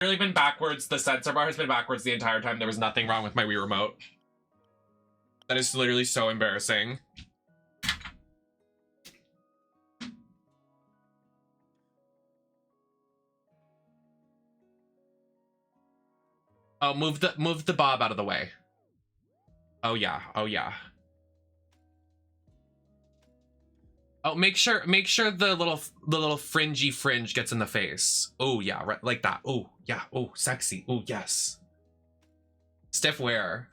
Literally been backwards. The sensor bar has been backwards the entire time. There was nothing wrong with my Wii remote. That is literally so embarrassing. Oh, move the bob out of the way. Oh yeah. Oh yeah. Oh, make sure the little fringy fringe gets in the face. Oh yeah, right, like that. Oh yeah. Oh, sexy. Oh yes. Stiff wear.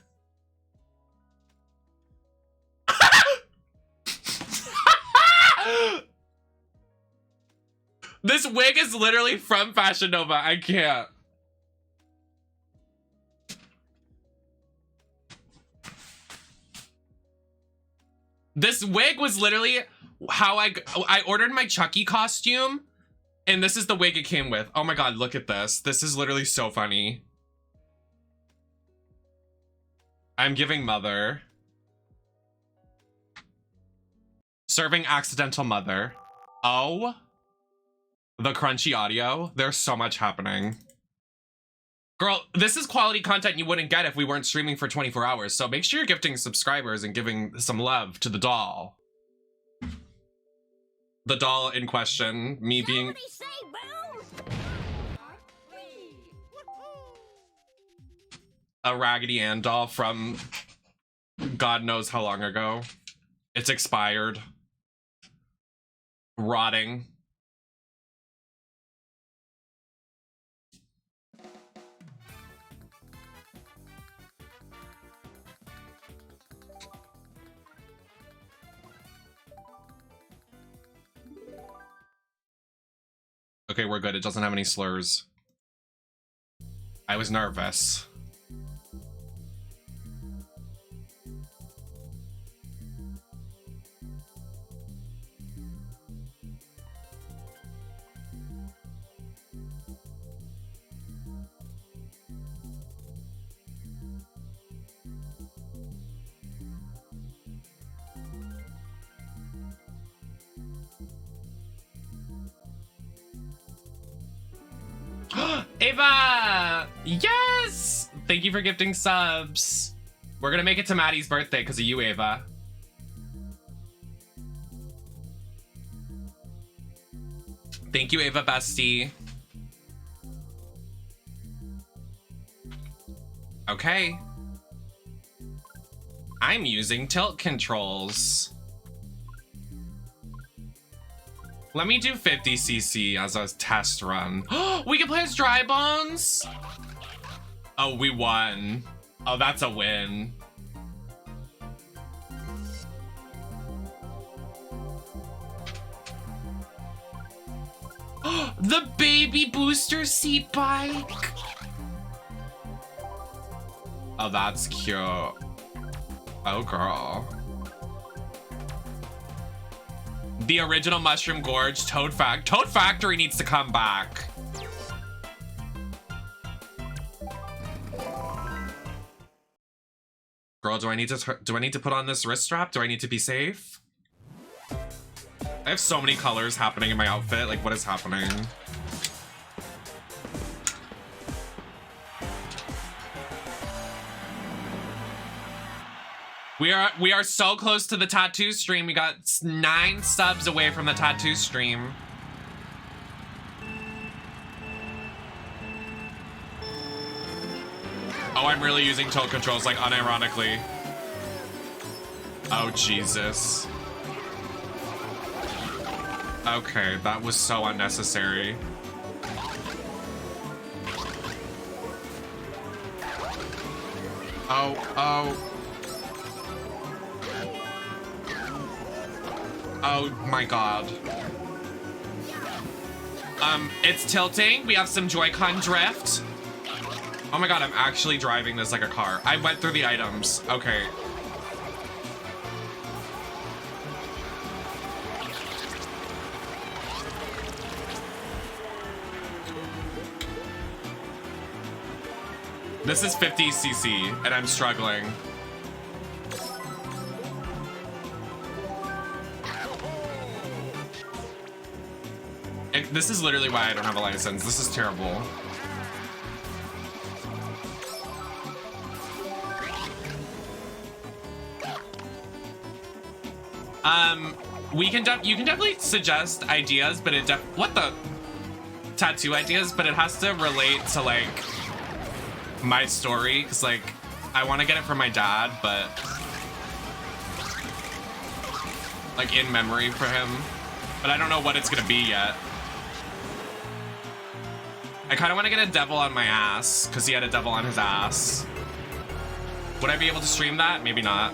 This wig is literally from Fashion Nova. I can't. This wig was literally how I ordered my Chucky costume, and this is the wig it came with. Oh my god, look at this. This is literally so funny. I'm giving mother. Serving accidental mother. Oh. The crunchy audio. There's so much happening. Girl, this is quality content you wouldn't get if we weren't streaming for 24 hours, so make sure you're gifting subscribers and giving some love to the doll. The doll in question, me being... a Raggedy Ann doll from God knows how long ago. It's expired. Rotting. Okay, we're good. It doesn't have any slurs. I was nervous. Ava! Yes! Thank you for gifting subs. We're gonna make it to Maddie's birthday because of you, Ava. Thank you, Ava bestie. Okay. I'm using tilt controls. Let me do 50cc as a test run. We can play as Dry Bones? Oh, we won. Oh, that's a win. The baby booster seat bike. Oh, that's cute. Oh, girl. The original Mushroom Gorge Toad Factory needs to come back. Girl, do I need to put on this wrist strap? Do I need to be safe? I have so many colors happening in my outfit. Like, what is happening? We are so close to the tattoo stream. We got 9 subs away from the tattoo stream. Oh, I'm really using tilt controls, like, unironically. Oh, Jesus. Okay, that was so unnecessary. Oh. Oh my god. It's tilting. We have some Joy-Con drift. Oh my god, I'm actually driving this like a car. I went through the items. Okay. This is 50cc, and I'm struggling. This is literally why I don't have a license. This is terrible. You can definitely suggest ideas, but what the tattoo ideas, but it has to relate to like my story, because like I want to get it for my dad, but like in memory for him, but I don't know what it's gonna be yet. I kind of want to get a devil on my ass because he had a devil on his ass. Would I be able to stream that? Maybe not.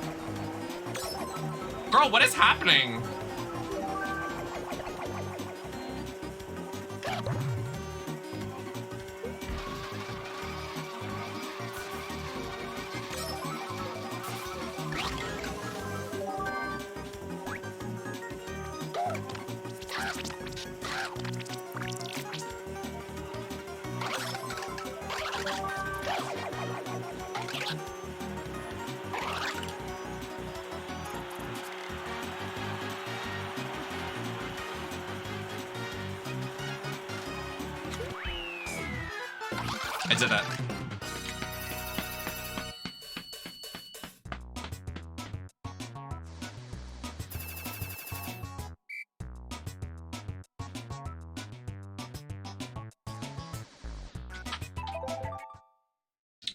Girl, what is happening? I did it.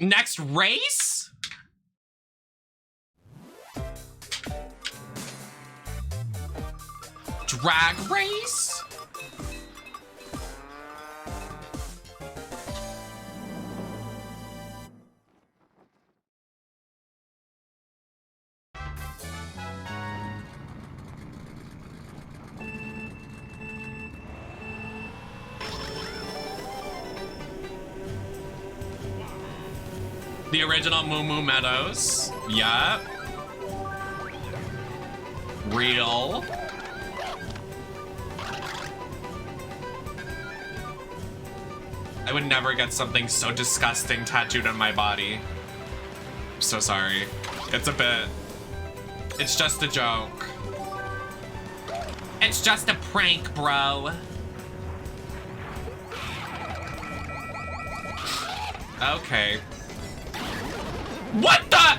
Next race? Drag race? The original Moo Moo Meadows. Yup. Real. I would never get something so disgusting tattooed on my body. I'm so sorry. It's a bit. It's just a joke. It's just a prank, bro. Okay. What the?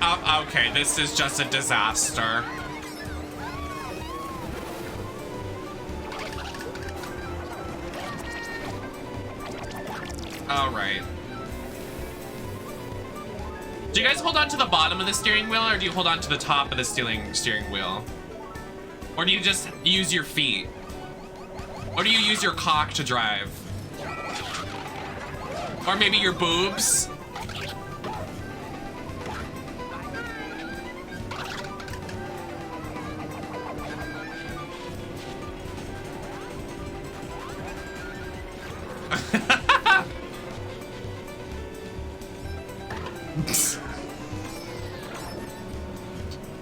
Oh, okay, this is just a disaster. All right. Do you guys hold on to the bottom of the steering wheel, or do you hold on to the top of the steering wheel? Or do you just use your feet? Or do you use your cock to drive? Or maybe your boobs?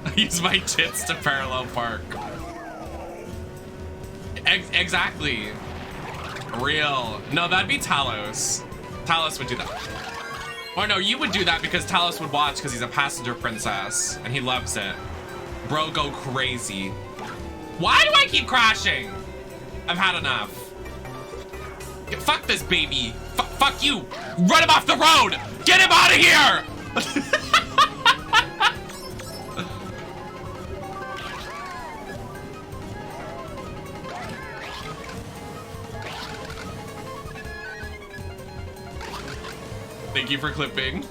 I use my tits to parallel park. Exactly. Real. No, that'd be Talos. Talos would do that. Or no, you would do that because Talos would watch because he's a passenger princess and he loves it. Bro, go crazy. Why do I keep crashing? I've had enough. Fuck this baby. Fuck you. Run him off the road. Get him out of here. Thank you for clipping.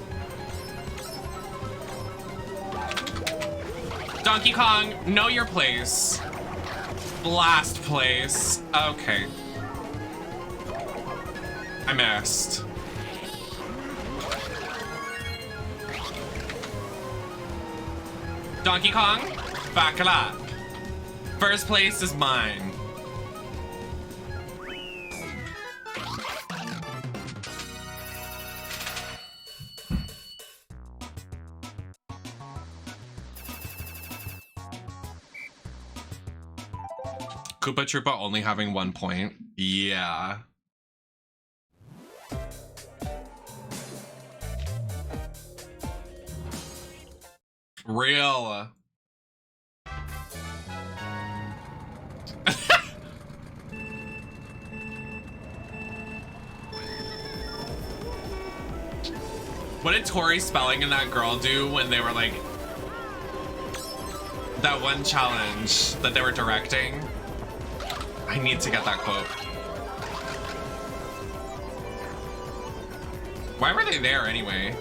Donkey Kong, know your place. Last place. Okay. I missed. Donkey Kong, back it up. First place is mine. Koopa Troopa only having 1 point. Yeah. Real. What did Tori Spelling and that girl do when they were like that one challenge that they were directing. I need to get that quote. Why were they there anyway?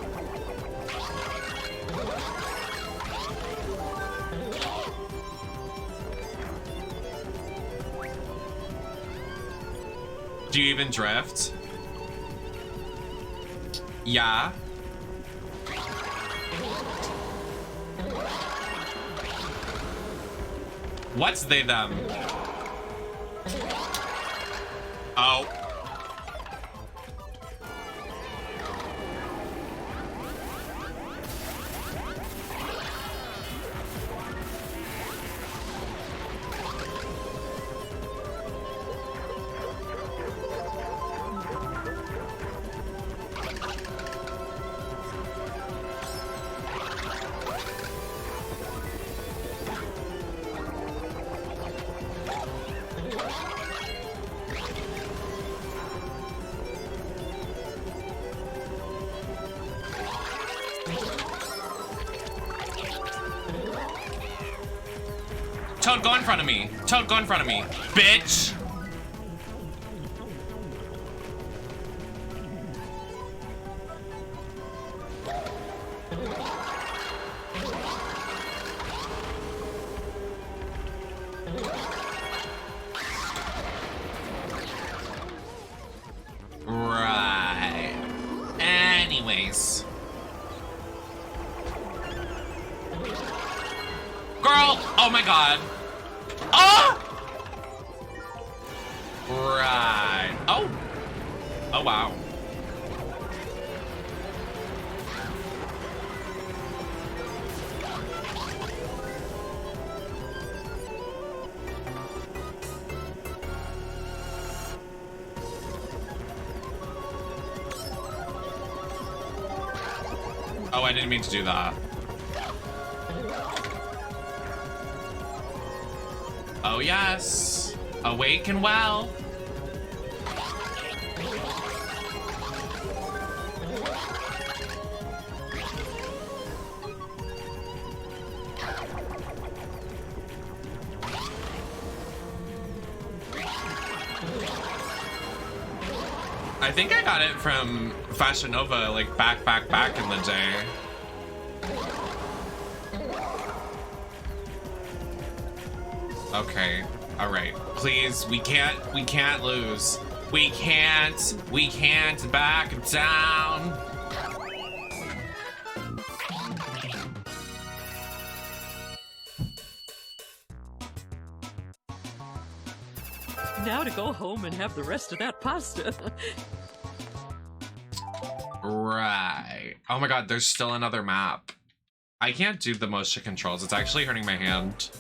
Do you even drift? Yeah. What's they them? Oh. Toad, go in front of me. Toad, go in front of me. Bitch! Right. Anyways. Girl! Oh my god. Oh! Right. Oh. Oh, wow. Oh, I didn't mean to do that. Oh, yes. Awake and well. I think I got it from Fashion Nova, like back in the day. Okay, all right. Please, we can't lose. We can't back down. Now to go home and have the rest of that pasta. Right. Oh my god, there's still another map. I can't do the motion controls. It's actually hurting my hand.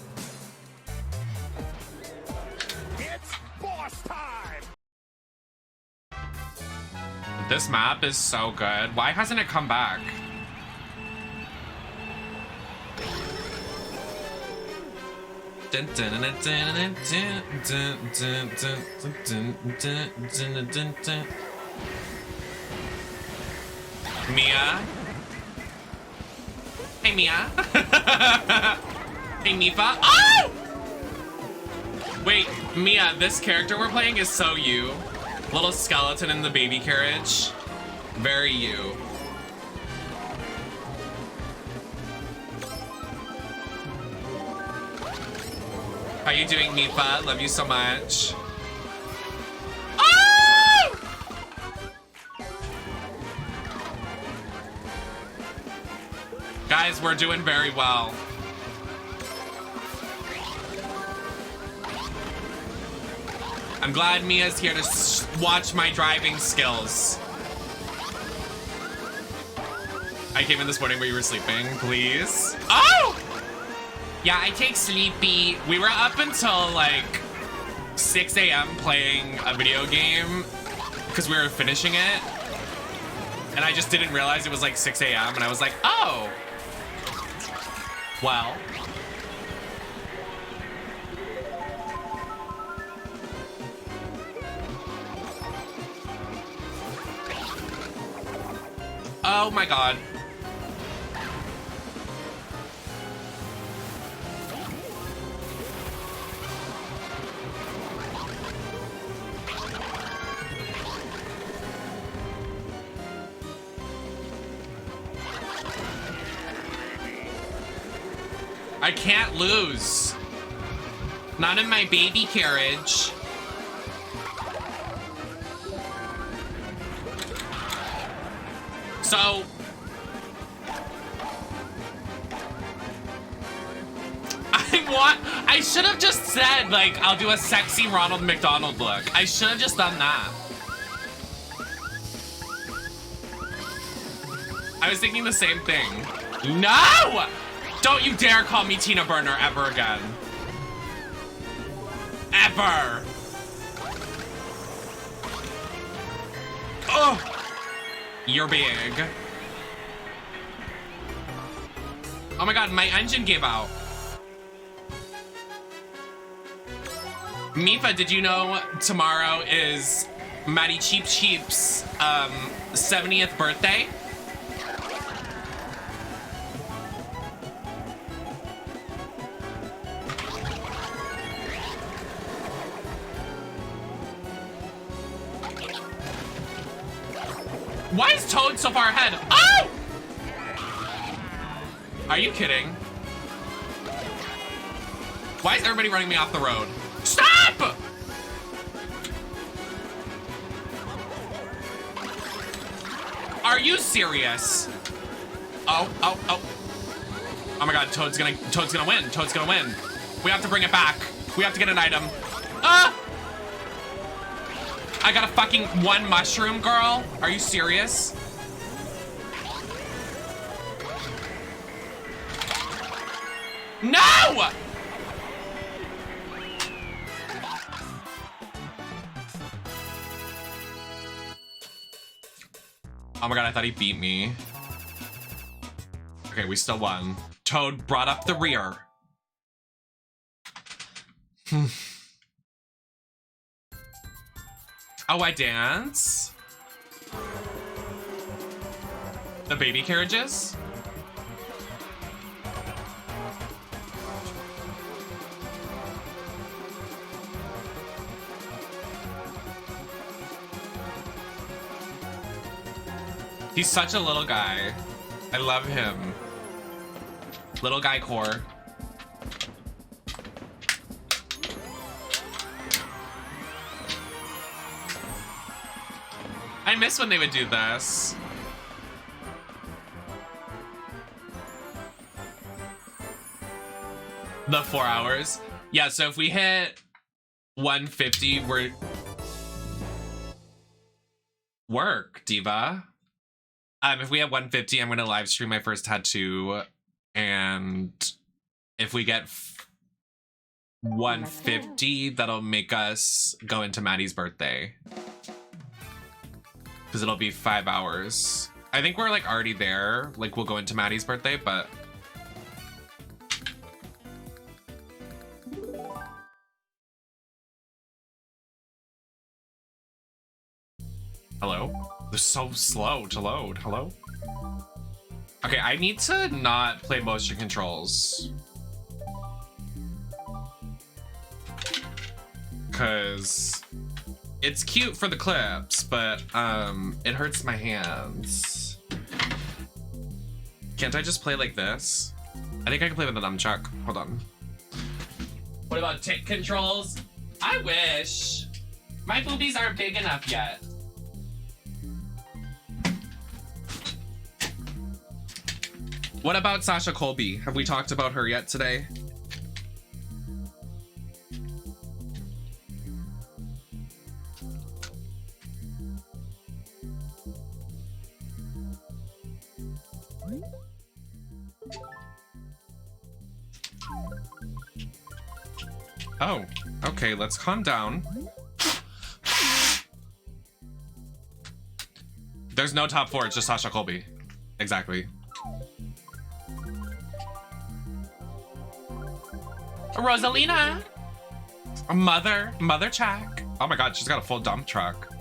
It's boss time! This map is so good. Why hasn't it come back? Mia? Hey, Mia. Hey, Mifa. Oh! Wait, Mia, this character we're playing is so you. Little skeleton in the baby carriage. Very you. How you doing, Mifa? Love you so much. Oh! Guys, we're doing very well. I'm glad Mia's here to watch my driving skills. I came in this morning where you were sleeping, please. Oh! Yeah, I take sleepy. We were up until like 6 a.m. playing a video game because we were finishing it. And I just didn't realize it was like 6 a.m. and I was like, oh. Well. Oh my god. I can't lose. Not in my baby carriage. So I should have just said, like, I'll do a sexy Ronald McDonald look. I should have just done that. I was thinking the same thing. No! Don't you dare call me Tina Burner ever again. Ever. Oh! You're big. Oh my god, my engine gave out. Mifa, did you know tomorrow is Maddie Cheap Cheap's 70th birthday? Why is Toad so far ahead? Oh! Are you kidding? Why is everybody running me off the road? Stop! Are you serious? Oh. Oh my god, Toad's gonna win. Toad's gonna win. We have to bring it back. We have to get an item. Ah! I got a fucking one mushroom, girl. Are you serious? No! Oh my god, I thought he beat me. Okay, we still won. Toad brought up the rear. Oh, I dance? The baby carriages? He's such a little guy. I love him. Little guy core. I miss when they would do this. The 4 hours. Yeah, so if we hit 150, we're... Work, diva. If we have 150, I'm gonna live stream my first tattoo, and if we get 150, that'll make us go into Maddie's birthday. Because it'll be 5 hours. I think we're like already there. Like we'll go into Maddie's birthday, but... Hello? They're so slow to load. Hello? Okay, I need to not play motion controls. Because it's cute for the clips, but it hurts my hands. Can't I just play like this? I think I can play with the nunchuck. Hold on. What about tick controls? I wish. My boobies aren't big enough yet. What about Sasha Colby? Have we talked about her yet today? Oh, okay, let's calm down. There's no top 4, it's just Sasha Colby. Exactly. Rosalina! Mother check. Oh my god, she's got a full dump truck.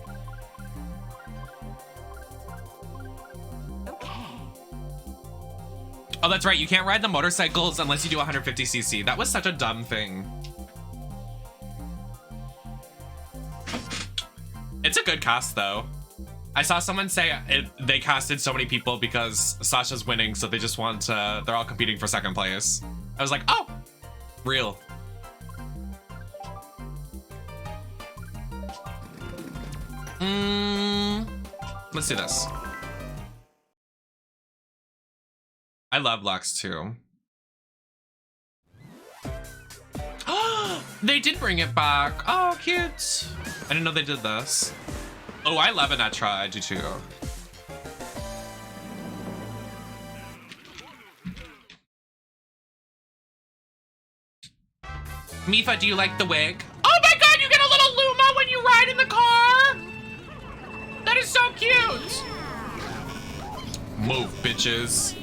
Okay. Oh, that's right, you can't ride the motorcycles unless you do 150cc. That was such a dumb thing. It's a good cast, though. I saw someone say they casted so many people because Sasha's winning, so they just want to... They're all competing for second place. I was like, oh, real. Let's do this. I love Lux too. They did bring it back. Oh, cute. I didn't know they did this. Oh, I love Enetra. I do too. Mifa, do you like the wig? Oh my god, you get a little Luma when you ride in the car? That is so cute. Move, bitches.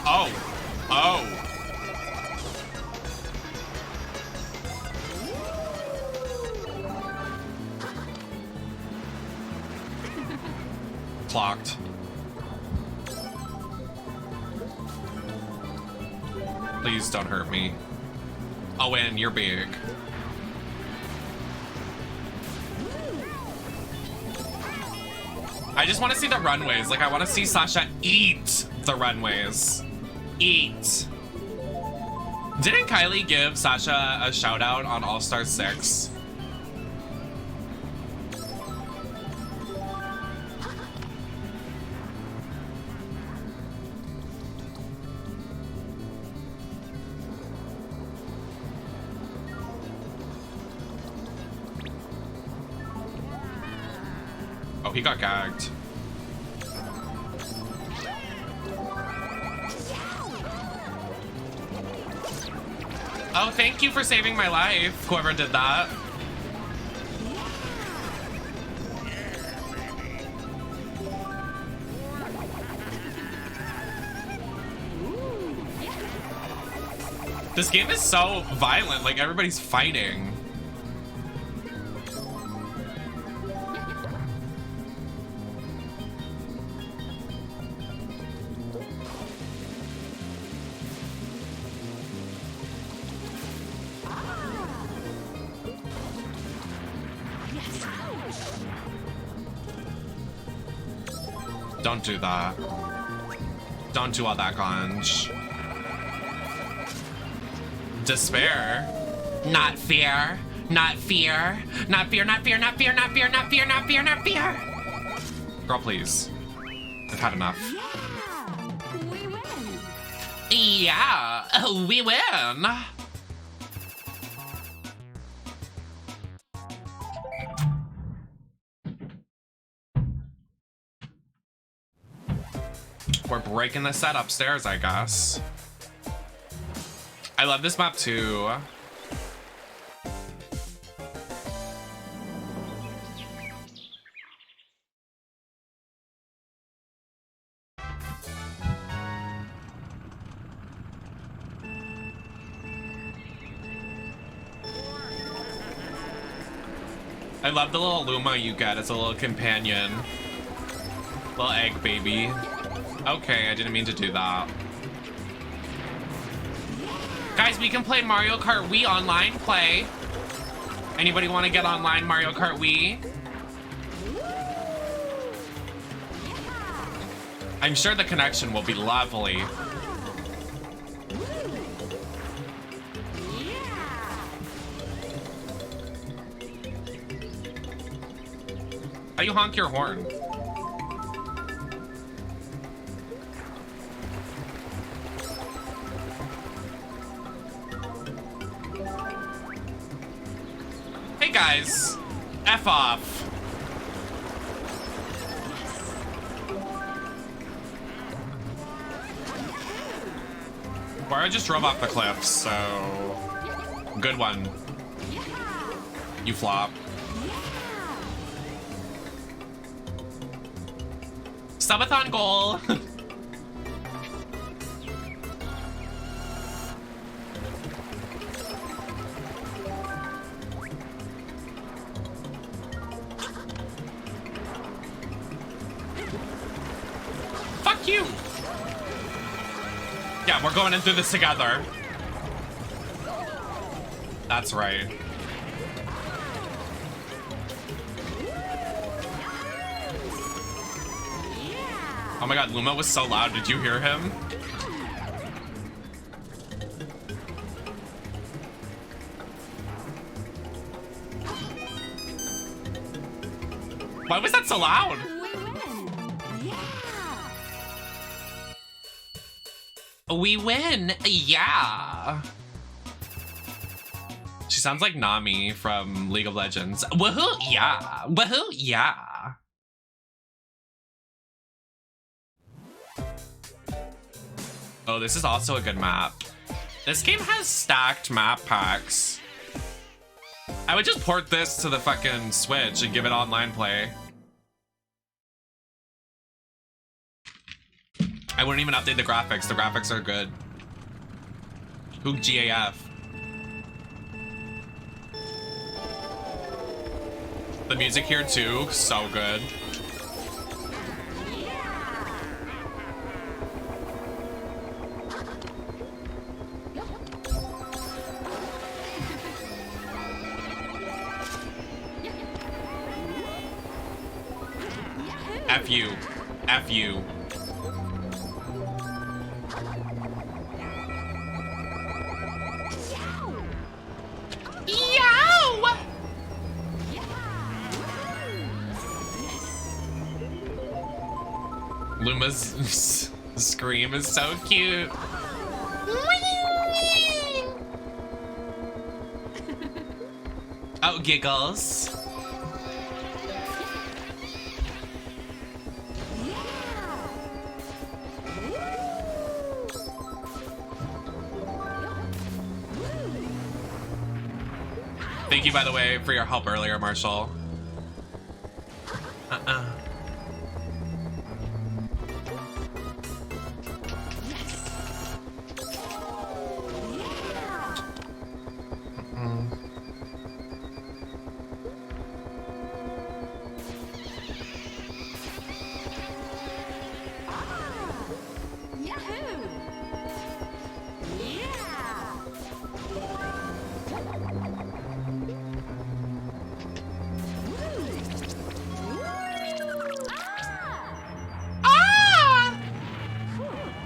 Oh. Oh. Clocked. Please don't hurt me. Oh, and you're big. I just want to see the runways. Like, I want to see Sasha eat the runways. Eat. Didn't Kylie give Sasha a shout out on All Star 6? Oh, he got gagged. Oh, thank you for saving my life, whoever did that. This game is so violent, like everybody's fighting. Don't do that. Don't do all that ganj. Despair. Not fear. Not fear. Not fear, not fear, not fear, not fear, not fear, not fear, not fear. Girl, please. I've had enough. Yeah, we win. We're breaking the set upstairs, I guess. I love this map too. I love the little Luma you get as a little companion. Little egg baby. Okay, I didn't mean to do that. Guys, we can play Mario Kart Wii online play. Anybody want to get online Mario Kart Wii? I'm sure the connection will be lovely. How you honk your horn? Hey guys, F off. Mario just drove off the cliff, so good one. You flop. Subathon goal. Fuck you. Yeah, we're going in through this together. That's right. Oh my god, Luma was so loud. Did you hear him? Why was that so loud? We win, yeah. She sounds like Nami from League of Legends. Woohoo, yeah. Woohoo, yeah. Oh, this is also a good map. This game has stacked map packs. I would just port this to the fucking Switch and give it online play. I wouldn't even update the graphics. The graphics are good. Who GAF? The music here too, so good. F you. F you. Yow! Luma's scream is so cute. Oh, giggles. Thank you, by the way, for your help earlier, Marshall.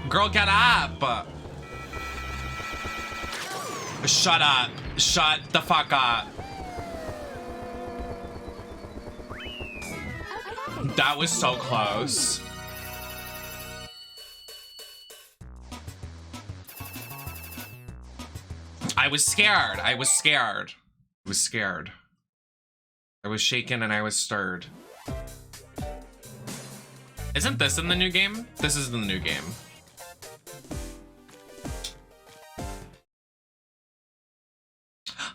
Girl, get up! Shut up. Shut the fuck up. That was so close. I was scared. I was scared. I was scared. I was shaken and I was stirred. Isn't this in the new game? This is in the new game.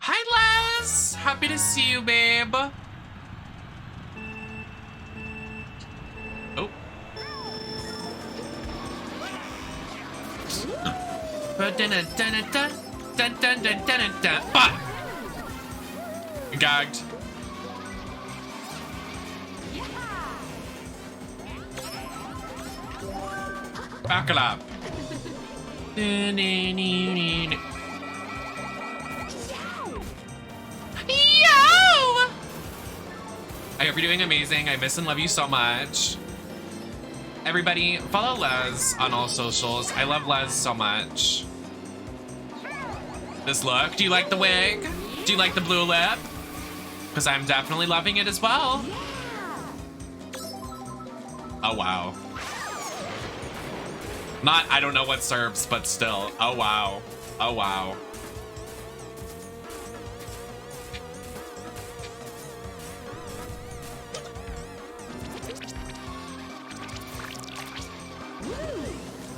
Hi, Les! Happy to see you, babe. Oh. Gagged. Back it up. I hope you're doing amazing. I miss and love you so much. Everybody, follow Les on all socials. I love Les so much. This look, do you like the wig? Do you like the blue lip? Because I'm definitely loving it as well. Oh, wow. Not, I don't know what serves, but still. Oh, wow. Oh, wow.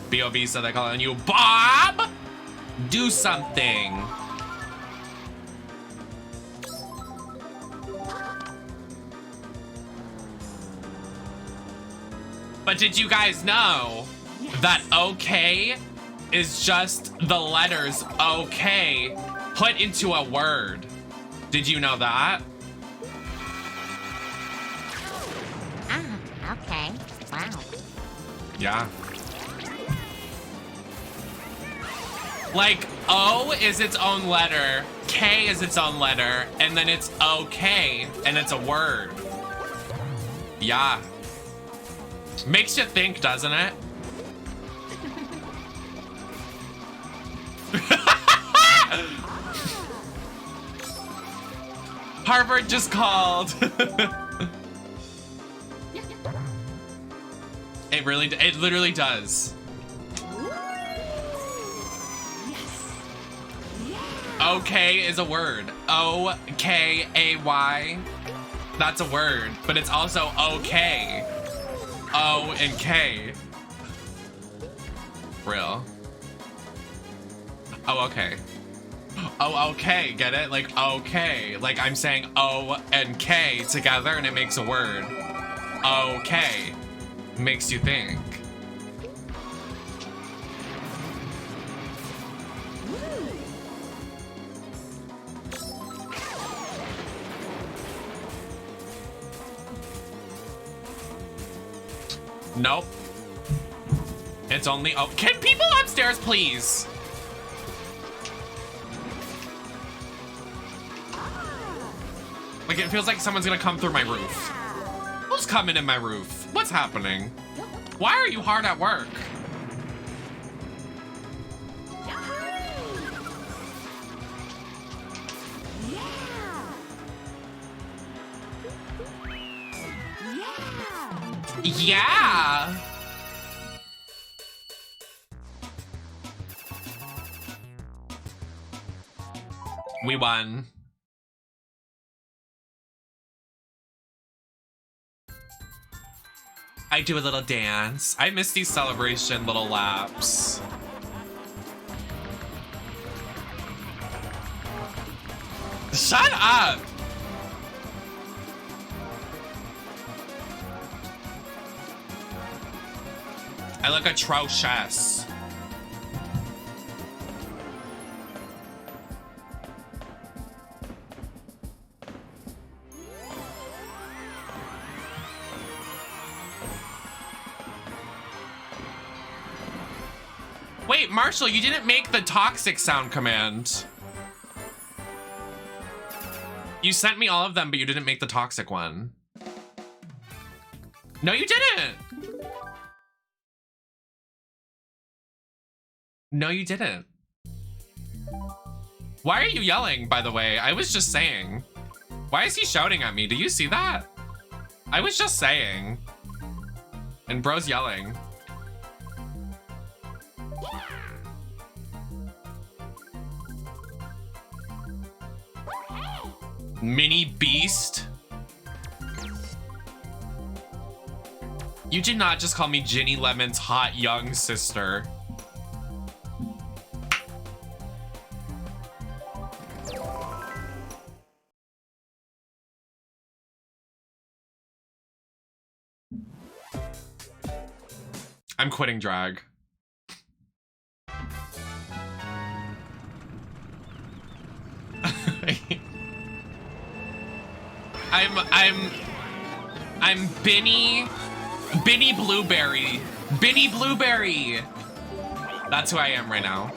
B.O.B. said they're calling you Bob! Do something. But did you guys know that okay is just the letters okay put into a word? Did you know that? Ah, okay. Wow. Yeah. Like, O is its own letter, K is its own letter, and then it's okay, and it's a word. Yeah. Makes you think, doesn't it? Harvard just called. It literally does. Okay is a word. O-K-A-Y. That's a word, but it's also okay. O and K. Real. Oh, okay. Oh, okay, get it? Like, okay. Like, I'm saying O and K together and it makes a word. Okay. Makes you think. Nope. It's only, oh, can people upstairs please? Like, it feels like someone's gonna come through my roof. Who's coming in my roof? What's happening? Why are you hard at work? Yeah. We won. I do a little dance. I miss these celebration little laps. Shut up. I look atrocious. Wait, Marshall, you didn't make the toxic sound command. You sent me all of them, but you didn't make the toxic one. No, you didn't. No, you didn't. Why are you yelling, by the way? I was just saying. Why is he shouting at me? Do you see that? I was just saying. And bro's yelling. Mini beast. You did not just call me Ginny Lemon's hot young sister. I'm quitting drag. I'm Benny Blueberry. Benny Blueberry. That's who I am right now.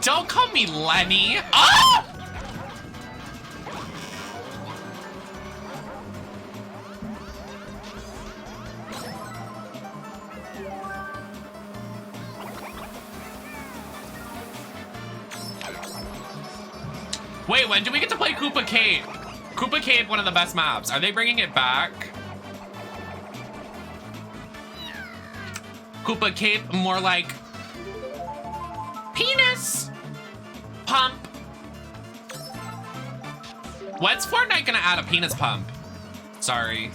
Don't call me Lenny. Oh! Wait, when do we get to play Koopa Cave? Koopa Cave, one of the best maps. Are they bringing it back? Koopa Cave, more like penis pump. When's Fortnite gonna add a penis pump? Sorry.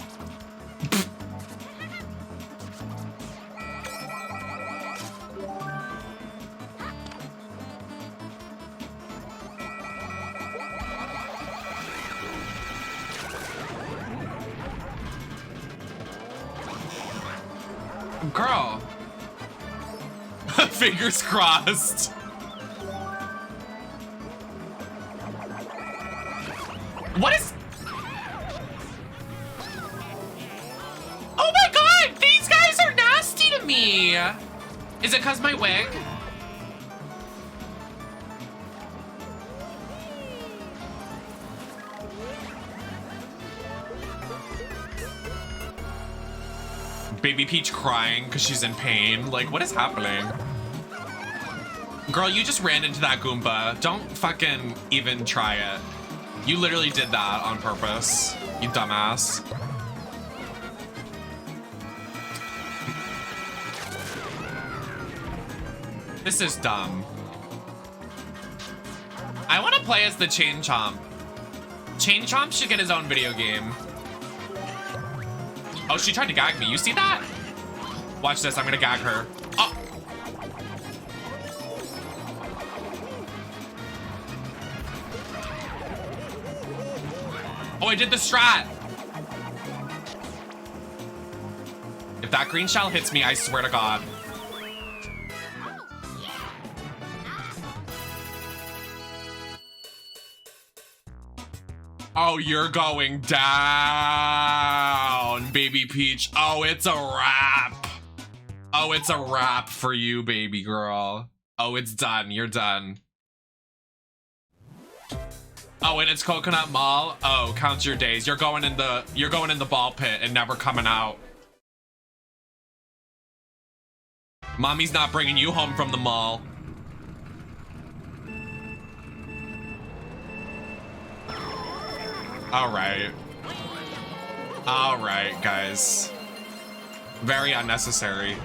Girl. Fingers crossed. What is... Oh my god! These guys are nasty to me! Is it cause my wig? Baby Peach crying because she's in pain. Like, what is happening? Girl, you just ran into that Goomba. Don't fucking even try it. You literally did that on purpose, you dumbass. This is dumb. I want to play as the Chain Chomp. Chain Chomp should get his own video game. Oh, she tried to gag me. You see that? Watch this. I'm gonna gag her. Oh. Oh, I did the strat. If that green shell hits me, I swear to God. Oh, you're going down, Baby Peach. Oh, it's a wrap. Oh, it's a wrap for you, baby girl. Oh, it's done. You're done. Oh, and it's Coconut Mall. Oh, count your days. You're going in the ball pit and never coming out. Mommy's not bringing you home from the mall. All right. All right, guys. Very unnecessary.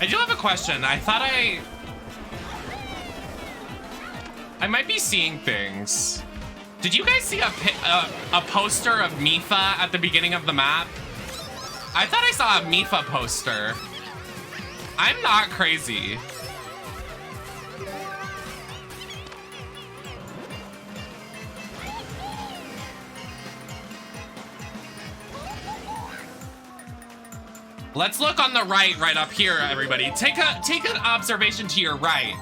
I do have a question. I thought I might be seeing things. Did you guys see a poster of Mifa at the beginning of the map? I thought I saw a Mifa poster. I'm not crazy. Let's look on the right up here, everybody. Take an observation to your right.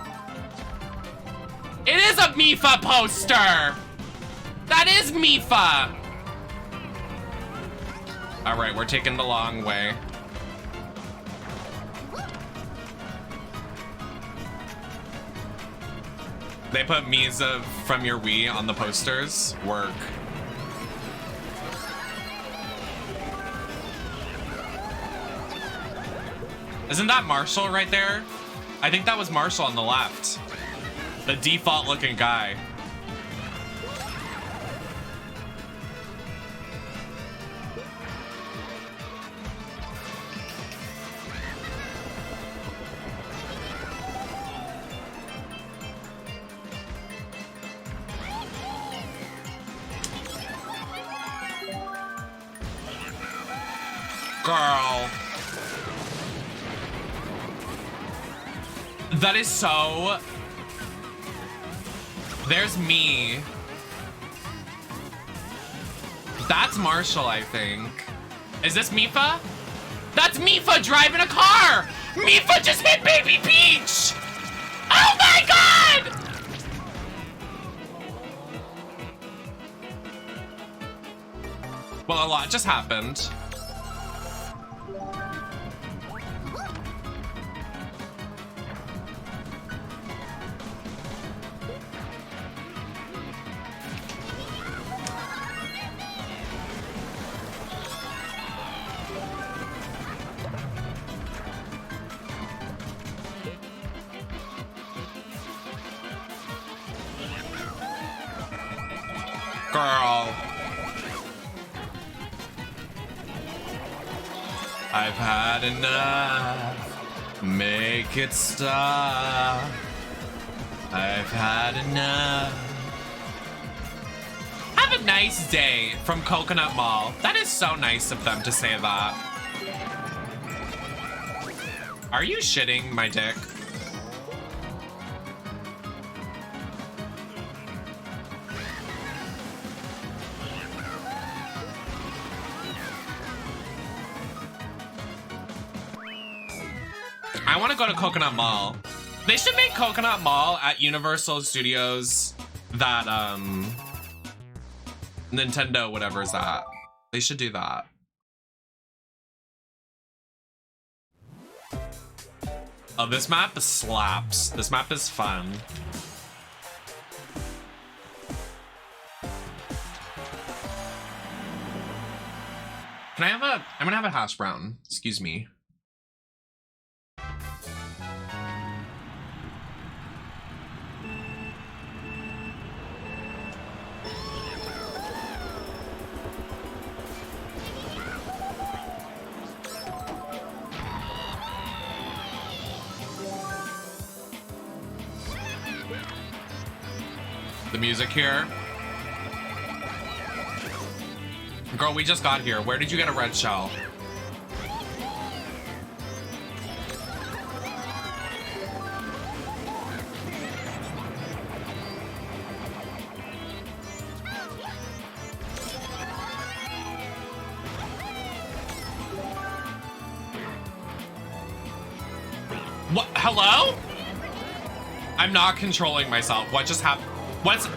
It is a Mifa poster! That is Mifa! All right, we're taking the long way. They put Misa from your Wii on the posters. Work. Isn't that Marshall right there? I think that was Marshall on the left. The default looking guy. Girl. That is so... There's me. That's Marshall, I think. Is this Mifa? That's Mifa driving a car! Mifa just hit Baby Peach! Oh my God! Well, a lot just happened. Girl. I've had enough. Make it stop. I've had enough. Have a nice day from Coconut Mall. That is so nice of them to say that. Are you shitting my dick? I want to go to Coconut Mall. They should make Coconut Mall at Universal Studios that, Nintendo whatever's at. They should do that. Oh, this map slaps. This map is fun. Can I have a, I'm gonna have a hash brown. Excuse me. The music here. Girl, we just got here. Where did you get a red shell? What? Hello? I'm not controlling myself. What just happened? What's...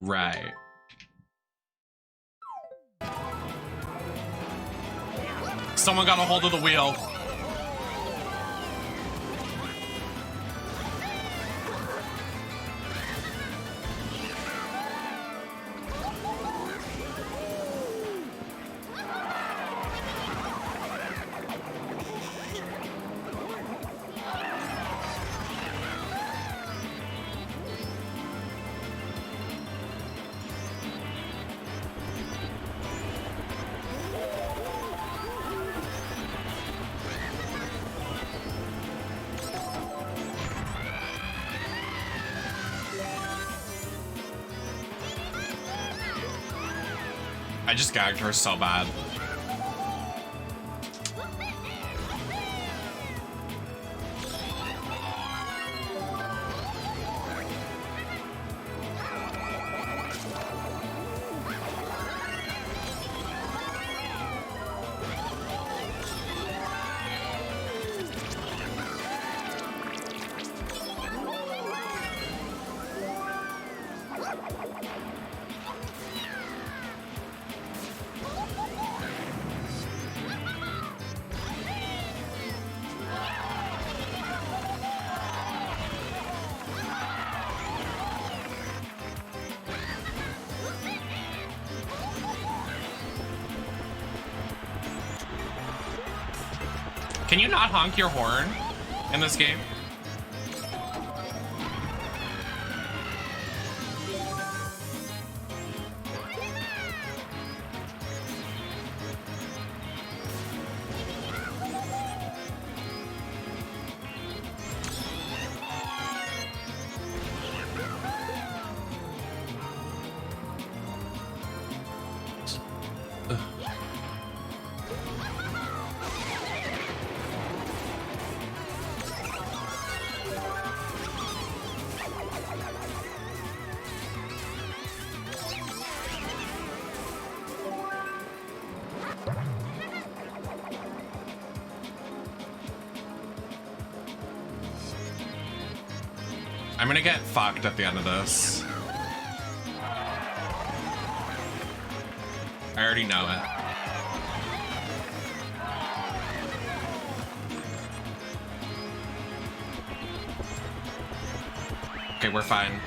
Right. Someone got a hold of the wheel. I just gagged her so bad. Can you not honk your horn in this game? I'm gonna get fucked at the end of this. I already know it. Okay, we're fine.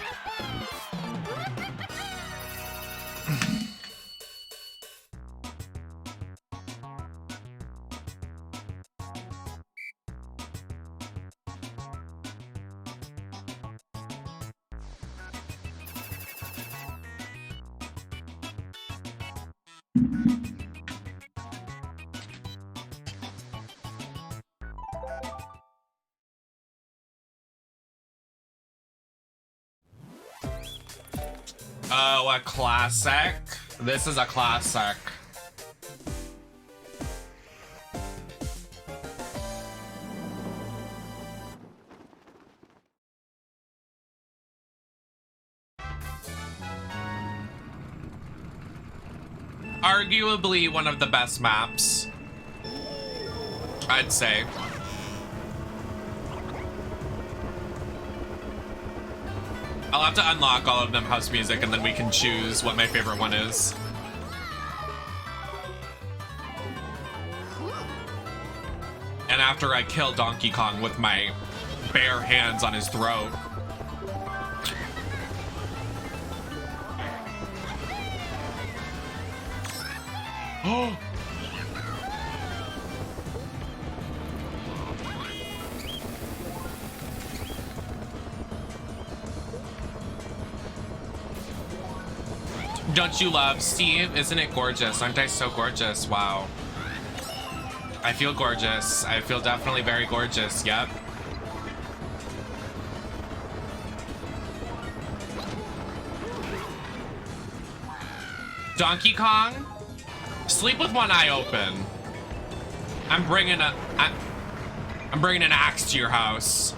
Oh, a classic? This is a classic. Arguably one of the best maps, I'd say. I'll have to unlock all of them house music and then we can choose what my favorite one is. And after I kill Donkey Kong with my bare hands on his throat. Oh! Don't you love Steve? Isn't it gorgeous? Aren't I so gorgeous? Wow. I feel gorgeous. I feel definitely very gorgeous. Yep. Donkey Kong? Sleep with one eye open. I'm bringing an axe to your house.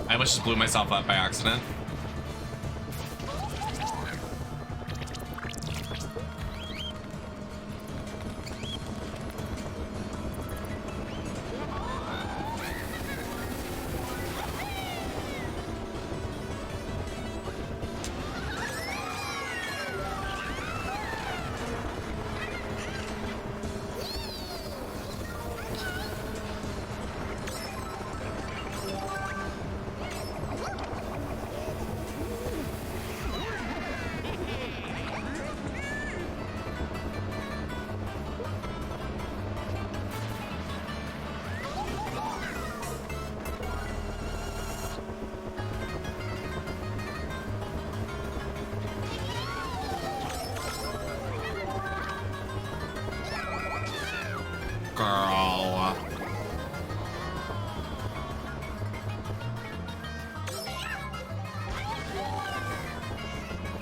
I almost just blew myself up by accident. Girl.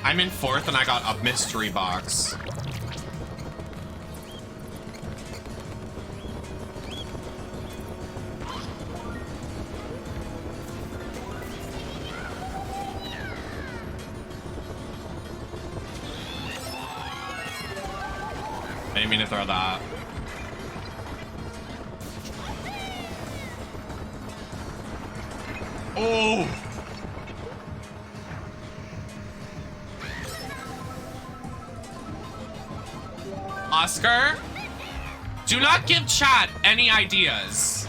I'm in 4th and I got a mystery box. I didn't mean to throw that. Oh! Oscar? Do not give chat any ideas.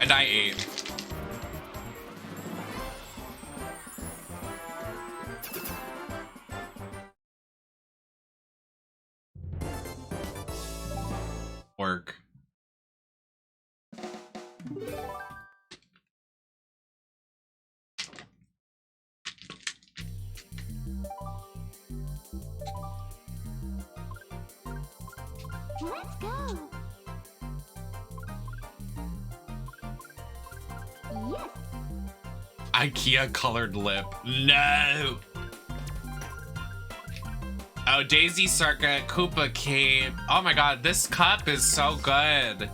And I ate. Work. Let's go. Yes. IKEA colored lip. No. Oh, Daisy Circuit, Koopa Cape. Oh my god, this cup is so good.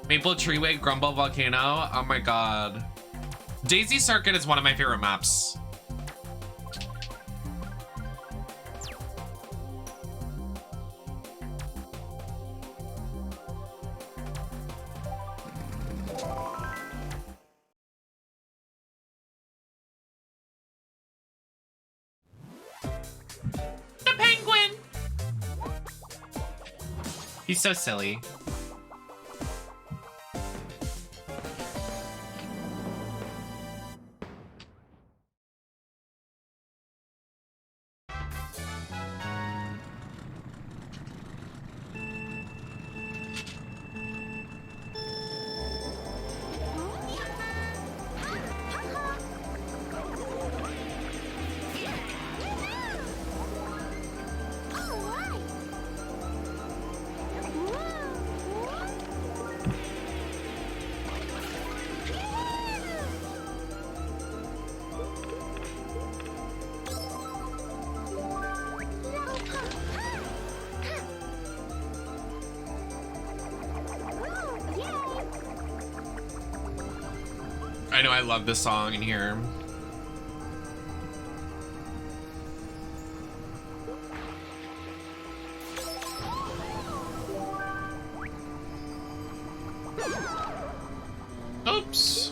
Maple Treeway, Grumble Volcano. Oh my god. Daisy Circuit is one of my favorite maps. The penguin! He's so silly. I know I love this song in here. Oops.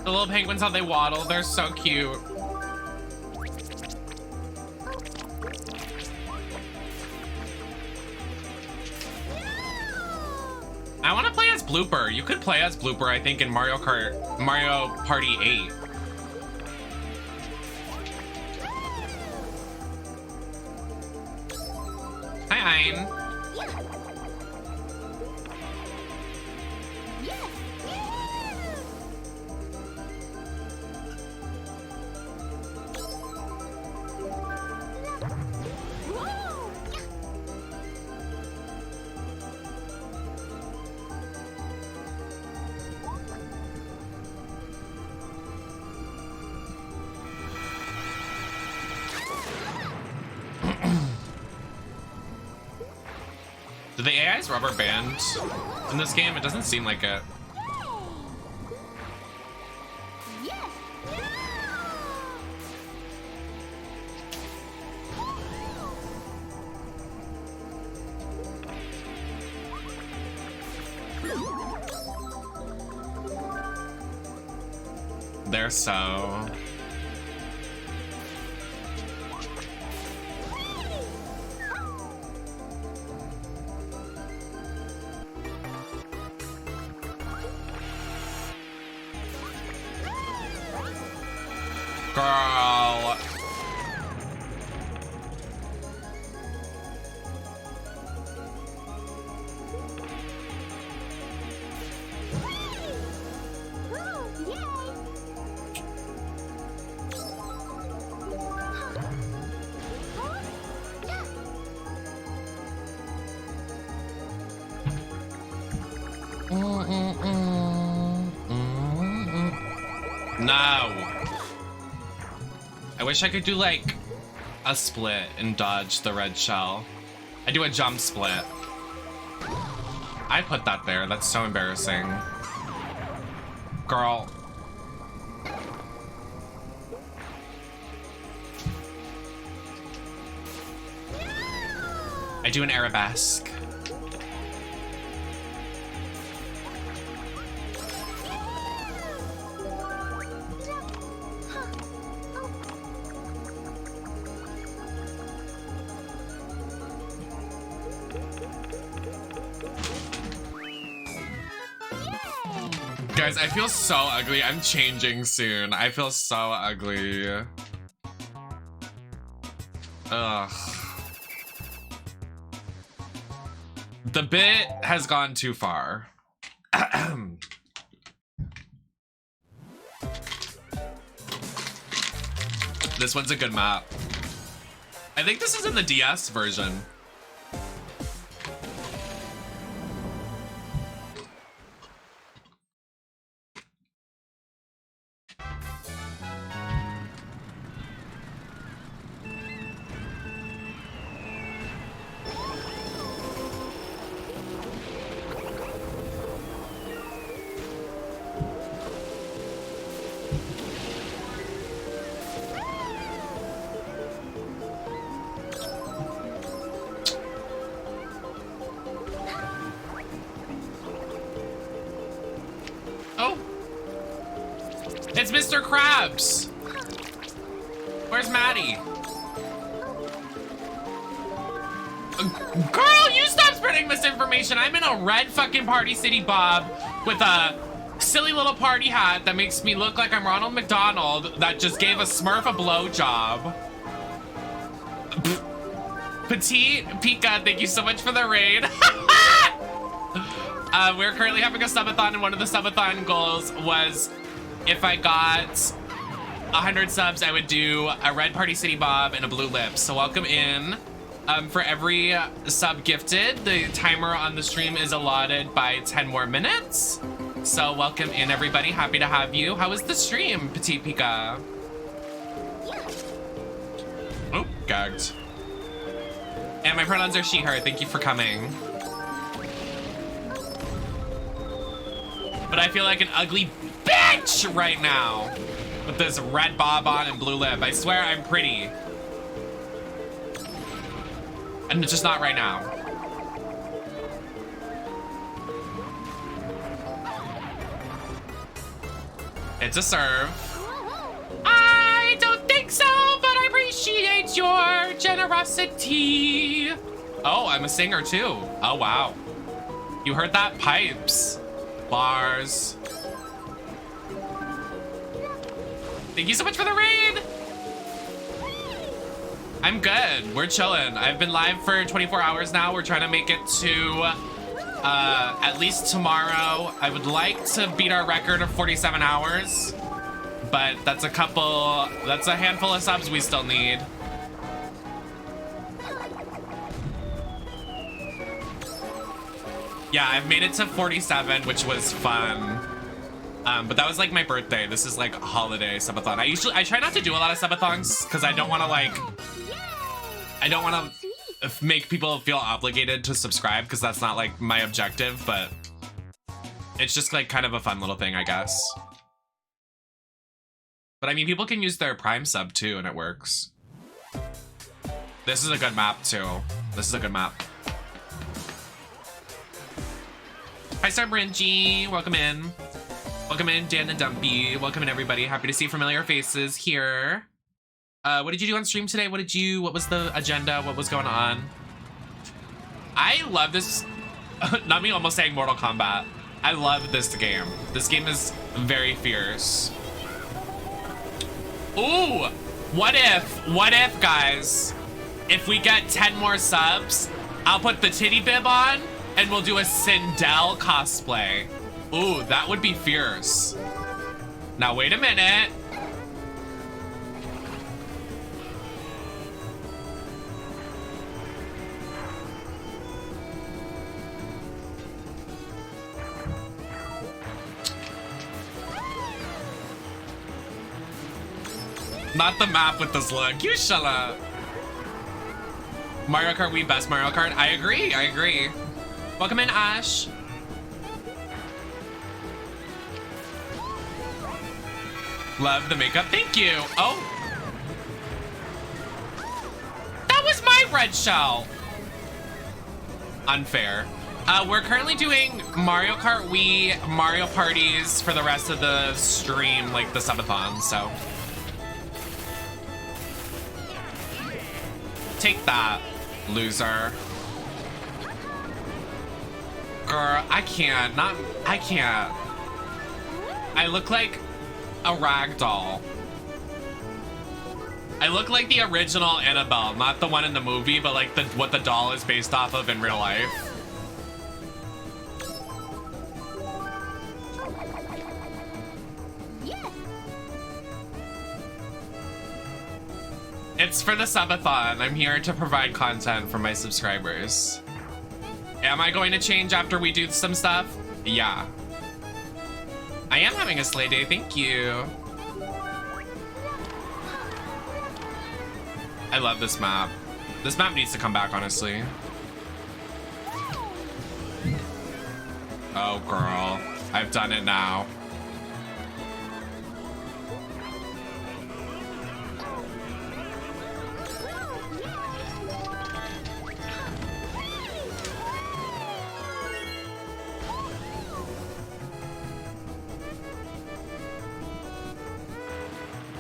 The little penguins, how they waddle, they're so cute. I want to play as Blooper. You could play as Blooper, I think, in Mario Party 8. Hi, Ein. Do the AIs rubber band in this game? It doesn't seem like it. They're so... Girl. No. I wish I could do like a split and dodge the red shell. I do a jump split. I put that there. That's so embarrassing. Girl. I do an arabesque. Guys, I feel so ugly. I'm changing soon. I feel so ugly. Ugh. The bit has gone too far. This one's a good map. I think this is in the DS version. It's Mr. Krabs! Where's Maddie? Girl, you stop spreading misinformation! I'm in a red fucking Party City bob with a silly little party hat that makes me look like I'm Ronald McDonald that just gave a Smurf a blowjob. Petite Pika, thank you so much for the raid. We're currently having a subathon, and one of the subathon goals was if I got 100 subs, I would do a red Party City bob and a blue lip. So welcome in. For every sub gifted, the timer on the stream is allotted by 10 more minutes. So welcome in, everybody. Happy to have you. How was the stream, Petite Pika? Oh, gagged. Yeah, my pronouns are she, her. Thank you for coming. But I feel like an ugly bitch right now with this red bob on and blue lip. I swear I'm pretty. And it's just not right now. It's a serve. I don't think so, but I appreciate your generosity. Oh, I'm a singer too. Oh, wow. You heard that? Pipes. Bars. Thank you so much for the raid. I'm good. We're chilling. I've been live for 24 hours now. We're trying to make it to at least tomorrow. I would like to beat our record of 47 hours, but that's a handful of subs we still need. Yeah, I've made it to 47, which was fun. But that was like my birthday. This is like a holiday subathon. I try not to do a lot of subathons because I don't want to make people feel obligated to subscribe, because that's not like my objective, but it's just like kind of a fun little thing, I guess. But I mean, people can use their Prime sub too, and it works. This is a good map too. This is a good map. Hi, Star Bringy. Welcome in. Welcome in, Dan and Dumpy. Welcome in, everybody. Happy to see familiar faces here. What did you do on stream today? What was the agenda? What was going on? I love this. Not me almost saying Mortal Kombat. I love this game. This game is very fierce. Ooh, what if, guys, if we get 10 more subs, I'll put the titty bib on and we'll do a Sindel cosplay. Ooh, that would be fierce. Now, wait a minute. Not the map with this look. You shut up. Mario Kart Wii, best Mario Kart. I agree. I agree. Welcome in, Ash. Love the makeup. Thank you. Oh. That was my red shell. Unfair. We're currently doing Mario Kart Wii Mario parties for the rest of the stream, like the subathon, so. Take that, loser. Girl, I can't. I look like a rag doll. I look like the original Annabelle, not the one in the movie, but like what the doll is based off of in real life. It's for the subathon. I'm here to provide content for my subscribers. Am I going to change after we do some stuff? Yeah. I am having a sleigh day, thank you. I love this map. This map needs to come back, honestly. Oh, girl. I've done it now.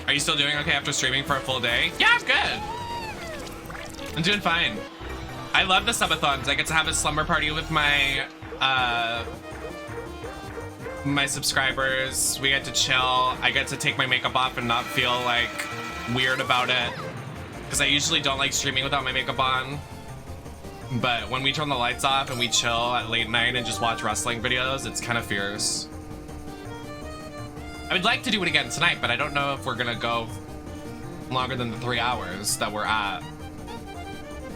Are you still doing okay after streaming for a full day? Yeah, I'm good. I'm doing fine. I love the subathons. I get to have a slumber party with my my subscribers. We get to chill. I get to take my makeup off and not feel like weird about it, because I usually don't like streaming without my makeup on. But when we turn the lights off and we chill at late night and just watch wrestling videos, it's kind of fierce. I would like to do it again tonight, but I don't know if we're gonna go longer than the 3 hours that we're at.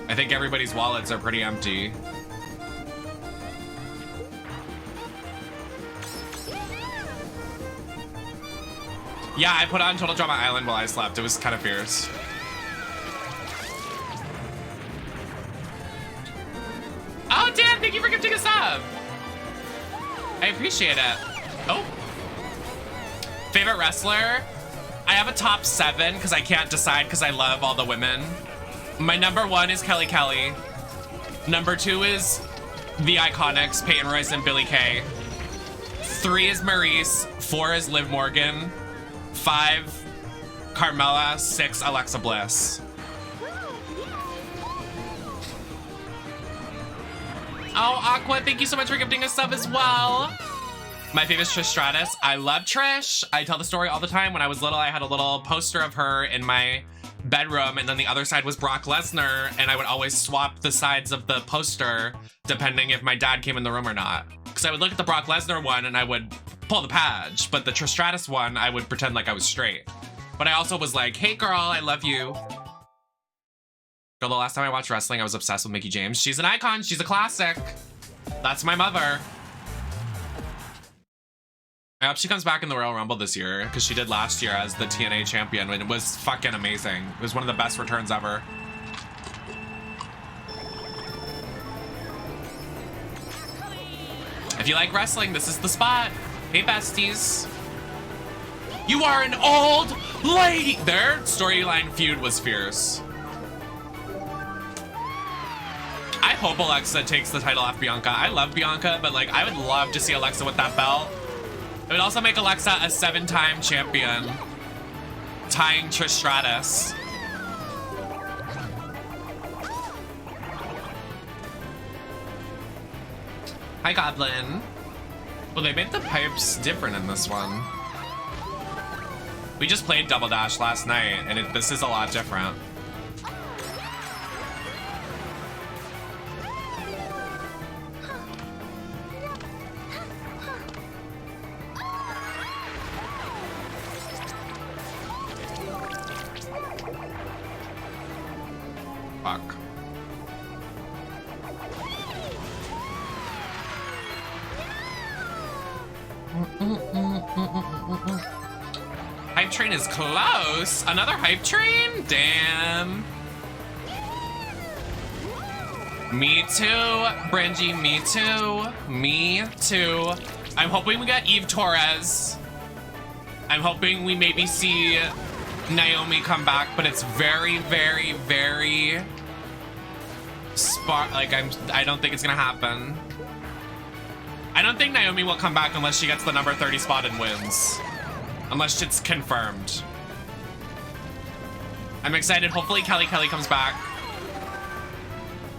I think everybody's wallets are pretty empty. Yeah, I put on Total Drama Island while I slept. It was kind of fierce. I appreciate it. Oh. Favorite wrestler? I have a top 7 because I can't decide because I love all the women. My number 1 is Kelly Kelly. Number 2 is the Iconics, Peyton Royce and Billie Kay. 3 is Maurice. 4 is Liv Morgan. 5, Carmella. 6, Alexa Bliss. Oh, Aqua, thank you so much for gifting a sub as well. My favorite is Trish Stratus. I love Trish. I tell the story all the time. When I was little, I had a little poster of her in my bedroom, and then the other side was Brock Lesnar, and I would always swap the sides of the poster depending if my dad came in the room or not. Because I would look at the Brock Lesnar one and I would pull the patch, but the Trish Stratus one, I would pretend like I was straight. But I also was like, hey girl, I love you. Girl, the last time I watched wrestling, I was obsessed with Mickie James. She's an icon. She's a classic. That's my mother. I hope she comes back in the Royal Rumble this year because she did last year as the TNA champion and it was fucking amazing. It was one of the best returns ever. If you like wrestling, this is the spot. Hey, besties. You are an old lady. Their storyline feud was fierce. I hope Alexa takes the title off Bianca. I love Bianca, but like I would love to see Alexa with that belt. It would also make Alexa a 7-time champion, tying Trish Stratus. Hi, Goblin. Well, they made the pipes different in this one. We just played Double Dash last night, and this is a lot different. Fuck. Hype train is close. Another hype train? Damn. Me too, Brengie, me too. Me too. I'm hoping we get Eve Torres. I'm hoping we maybe see Naomi come back, but it's very, very, very I don't think it's gonna happen. I don't think Naomi will come back unless she gets the number 30 spot and wins. Unless it's confirmed. I'm excited. Hopefully Kelly Kelly comes back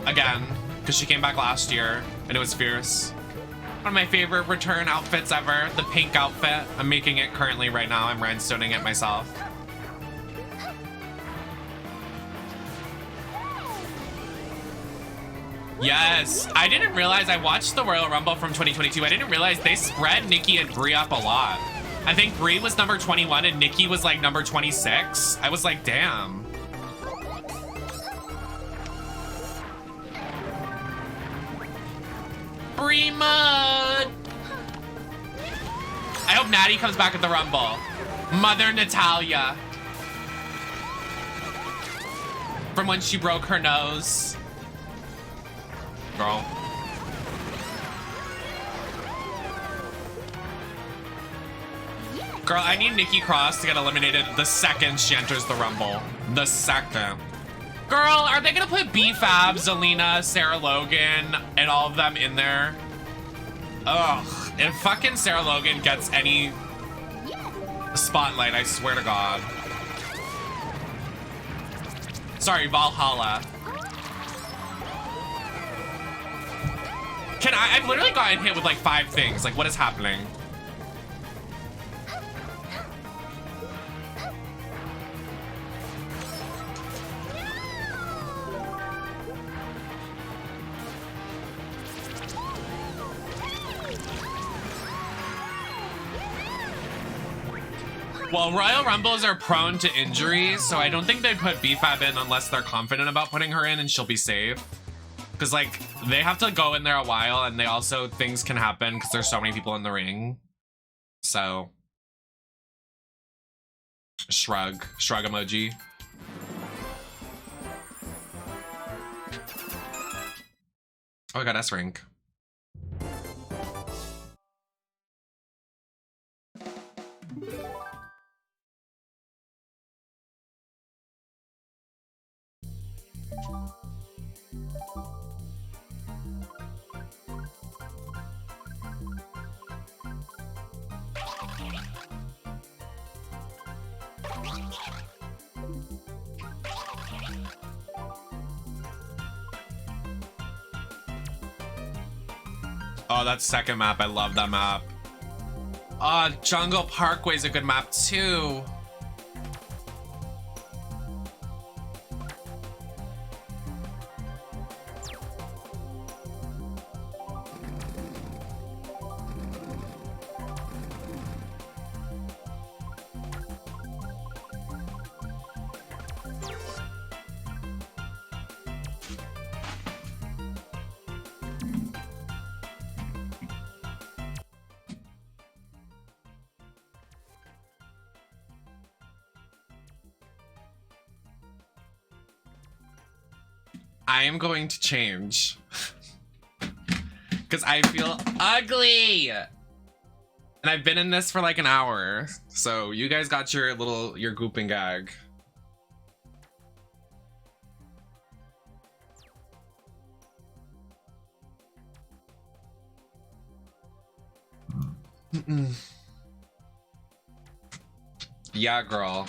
again, because she came back last year and it was fierce. One of my favorite return outfits ever, the pink outfit. I'm making it currently right now. I'm rhinestoning it myself. Yes, I didn't realize, I watched the Royal Rumble from 2022. I didn't realize they spread Nikki and Brie up a lot. I think Brie was number 21 and Nikki was like number 26. I was like, damn. Brie mud. I hope Natty comes back at the Rumble. Mother Natalia. From when she broke her nose. Girl. Girl, I need Nikki Cross to get eliminated the second she enters the Rumble. The second. Girl, are they gonna put B-Fab, Zelina, Sarah Logan, and all of them in there? Ugh. If fucking Sarah Logan gets any spotlight, I swear to God. Sorry, Valhalla. I've literally gotten hit with like 5 things. Like, what is happening? Well, Royal Rumbles are prone to injuries, so I don't think they'd put B-Fab in unless they're confident about putting her in and she'll be safe. Because, like, they have to go in there a while, and they also, things can happen because there's so many people in the ring. So. Shrug. Shrug emoji. Oh, I got S rank. Oh, that second map, I love that map. Jungle Parkway's a good map too. I am going to change because I feel ugly, and I've been in this for like an hour, so you guys got your goop and gag. Yeah, girl,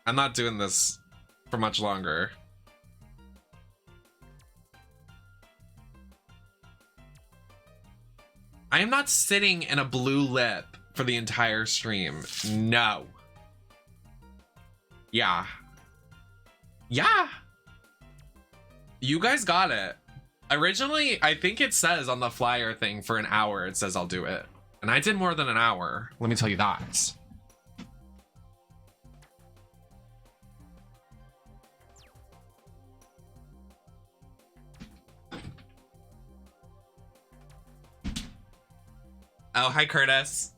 I'm not doing this for much longer. I am not sitting in a blue lip for the entire stream. No. Yeah. Yeah. You guys got it. Originally, I think it says on the flyer thing for an hour, it says I'll do it. And I did more than an hour. Let me tell you that. Oh, hi, Curtis.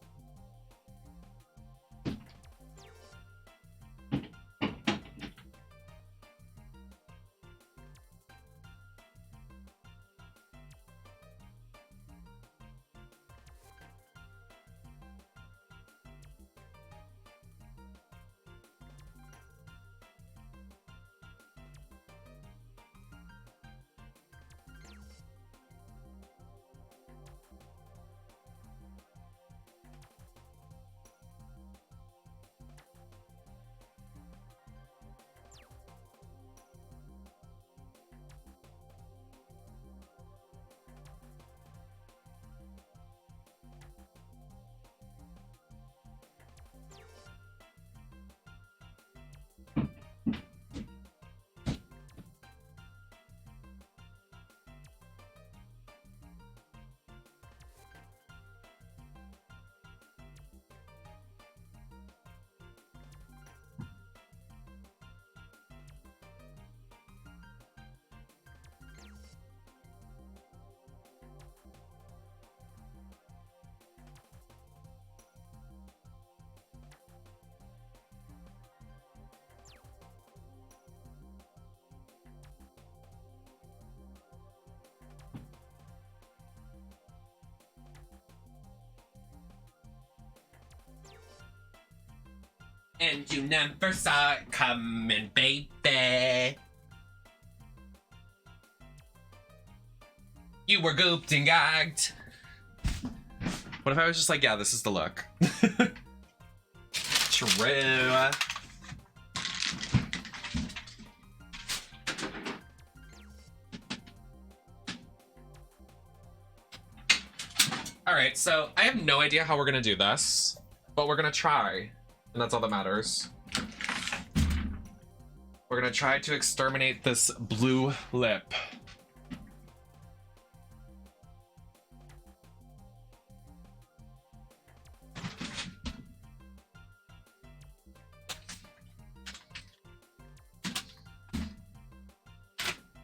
And you never saw it coming, baby. You were gooped and gagged. What if I was just like, yeah, this is the look? True. All right, so I have no idea how we're gonna do this, but we're gonna try. And that's all that matters. We're gonna try to exterminate this blue lip.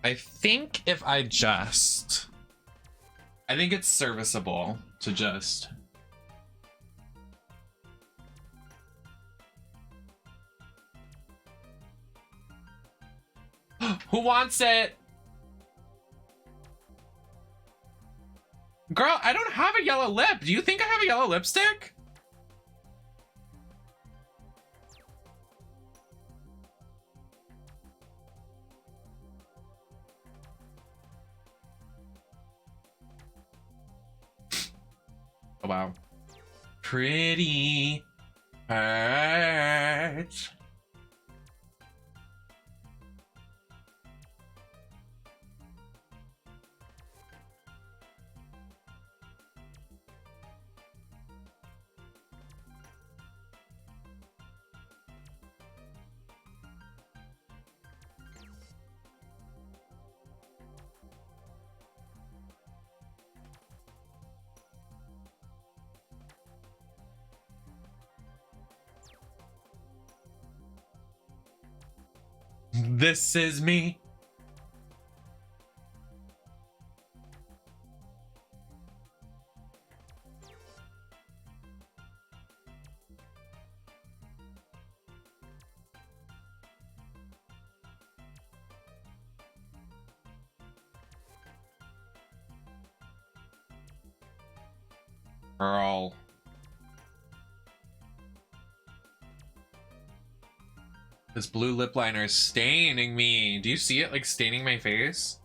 I think if I think it's serviceable to just who wants it? Girl, I don't have a yellow lip. Do you think I have a yellow lipstick? Oh, wow. Pretty. hurt. This is me. Girl. This blue lip liner is staining me. Do you see it like staining my face?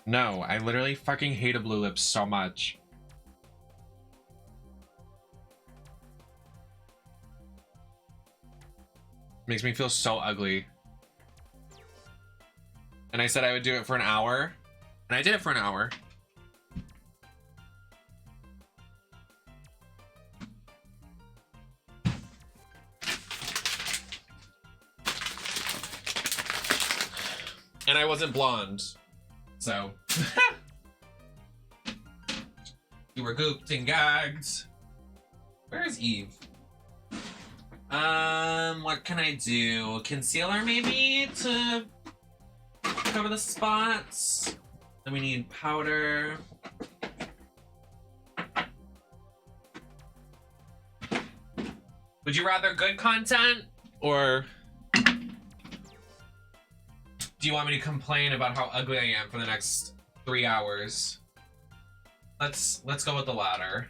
No, I literally fucking hate a blue lip so much. Makes me feel so ugly. And I said I would do it for an hour. And I did it for an hour. And I wasn't blonde. So. You were gooped and gagged. Where is Eve? What can I do? Concealer maybe to cover the spots. Then we need powder. Would you rather good content or do you want me to complain about how ugly I am for the next 3 hours? Let's go with the latter.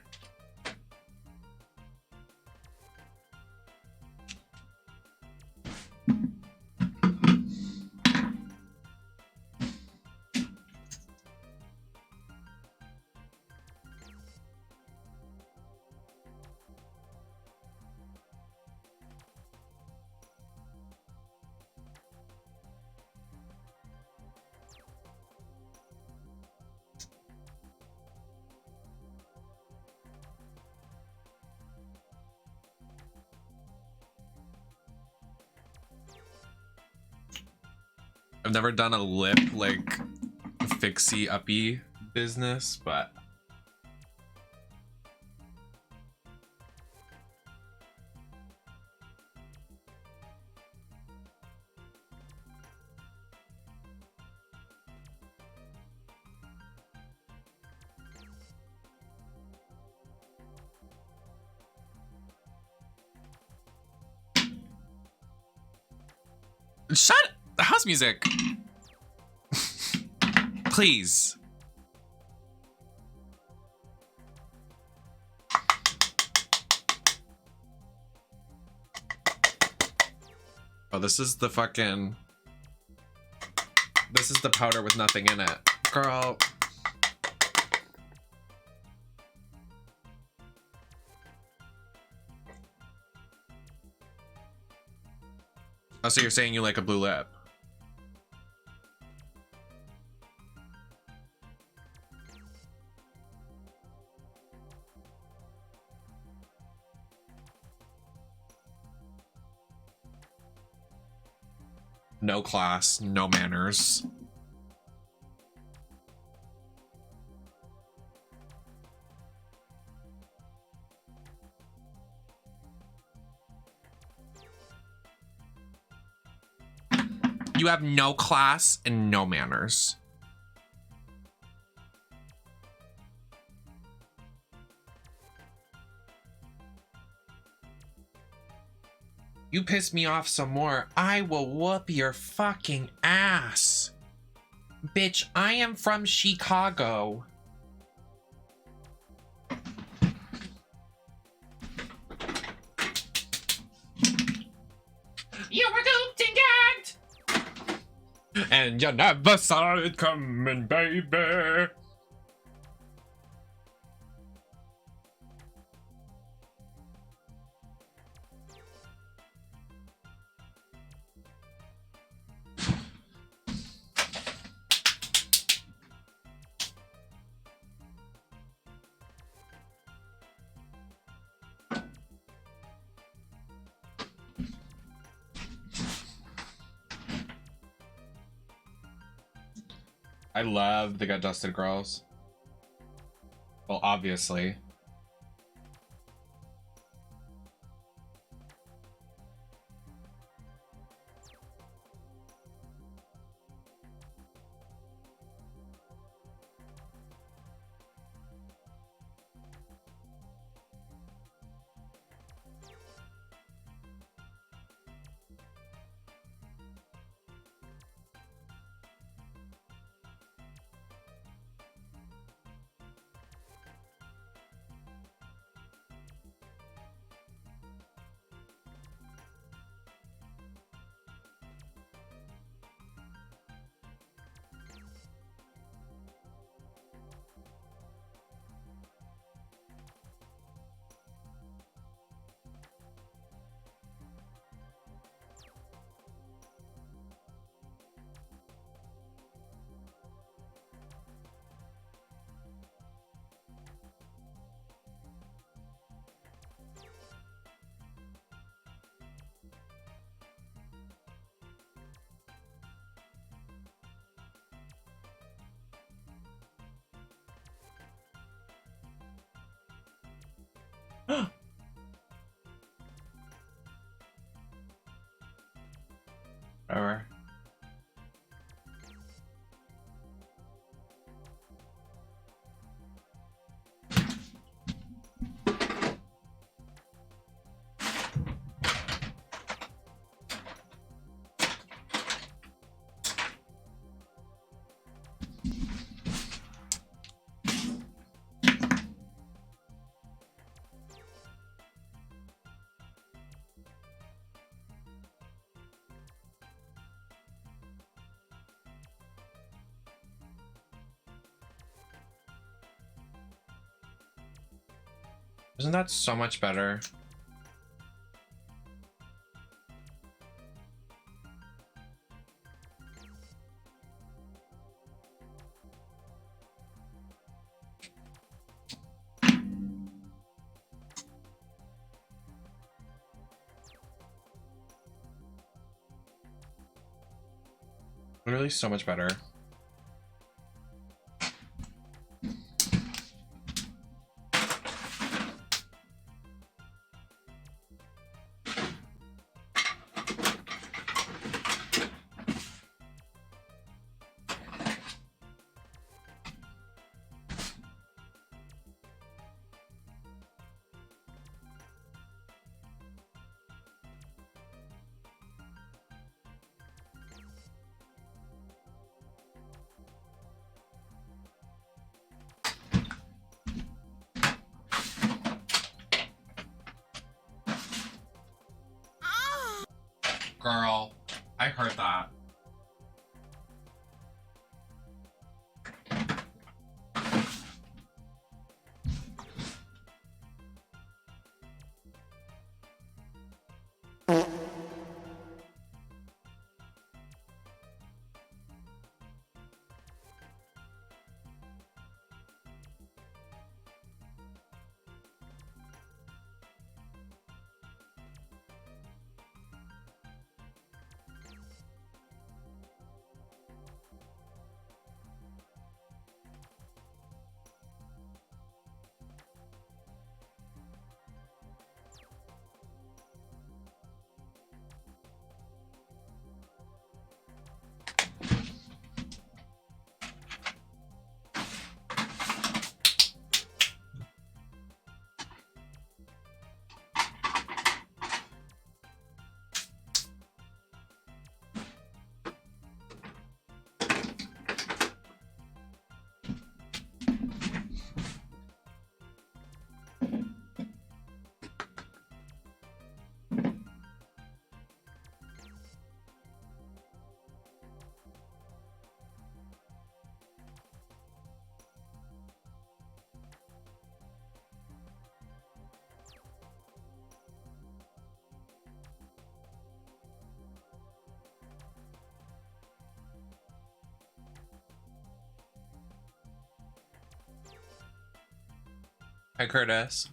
I've never done a lip like fixie uppy business, but shut it. The house music. Please. Oh, this is the fucking... This is the powder with nothing in it. Girl. Oh, so you're saying you like a blue lip? No class, no manners. You have no class and no manners. You piss me off some more, I will whoop your fucking ass. Bitch, I am from Chicago. You were gooped and gagged! And you never saw it coming, baby. I love the Get Dusted girls. Well, obviously. Whatever. Isn't that so much better? Literally so much better. Girl, I heard that. Hi, Curtis.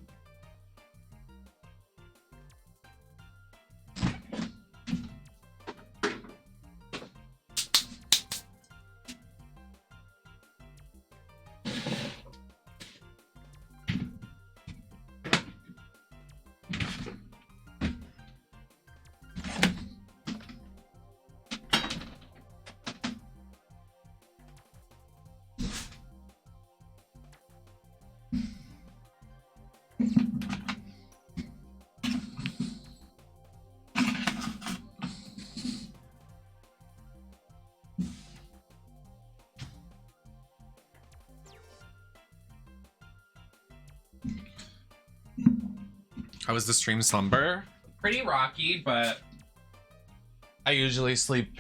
How was the stream slumber? Pretty rocky, but I usually sleep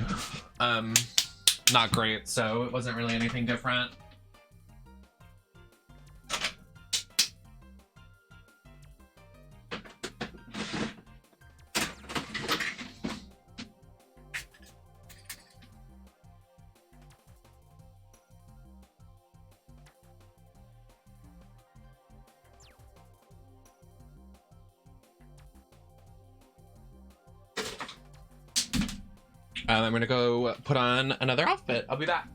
not great, so it wasn't really anything different. I'm gonna go put on another outfit. I'll be back.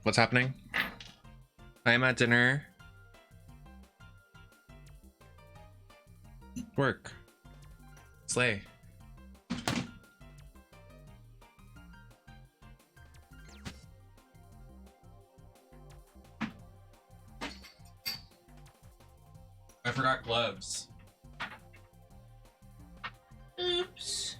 What's happening? I'm at dinner. Work. Slay. I forgot gloves. Oops.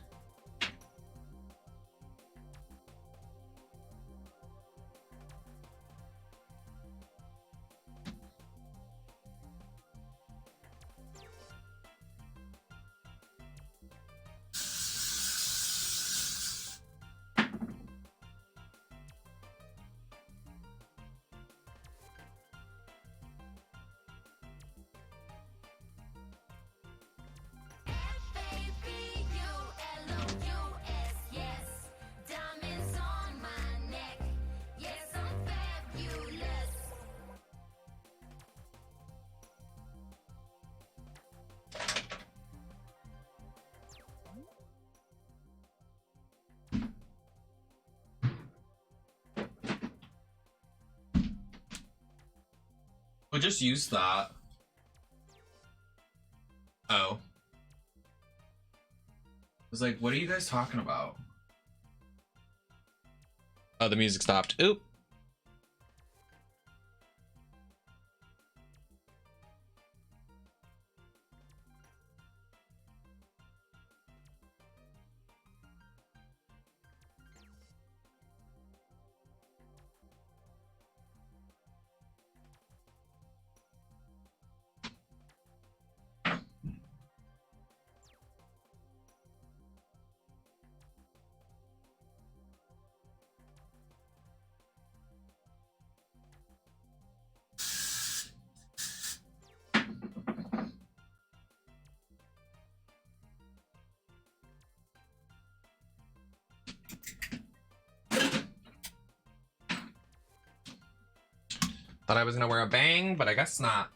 We'll just use that. Oh. I was like, what are you guys talking about? Oh, the music stopped. Oop. Thought I was gonna wear a bang, but I guess not.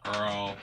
Girl.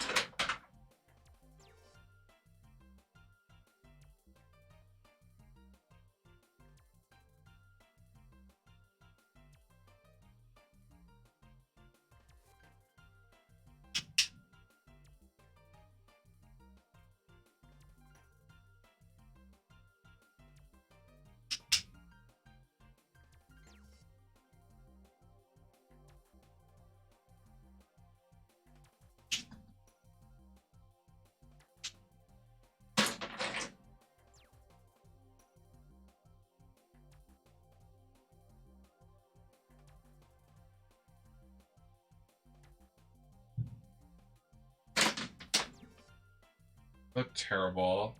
Look terrible.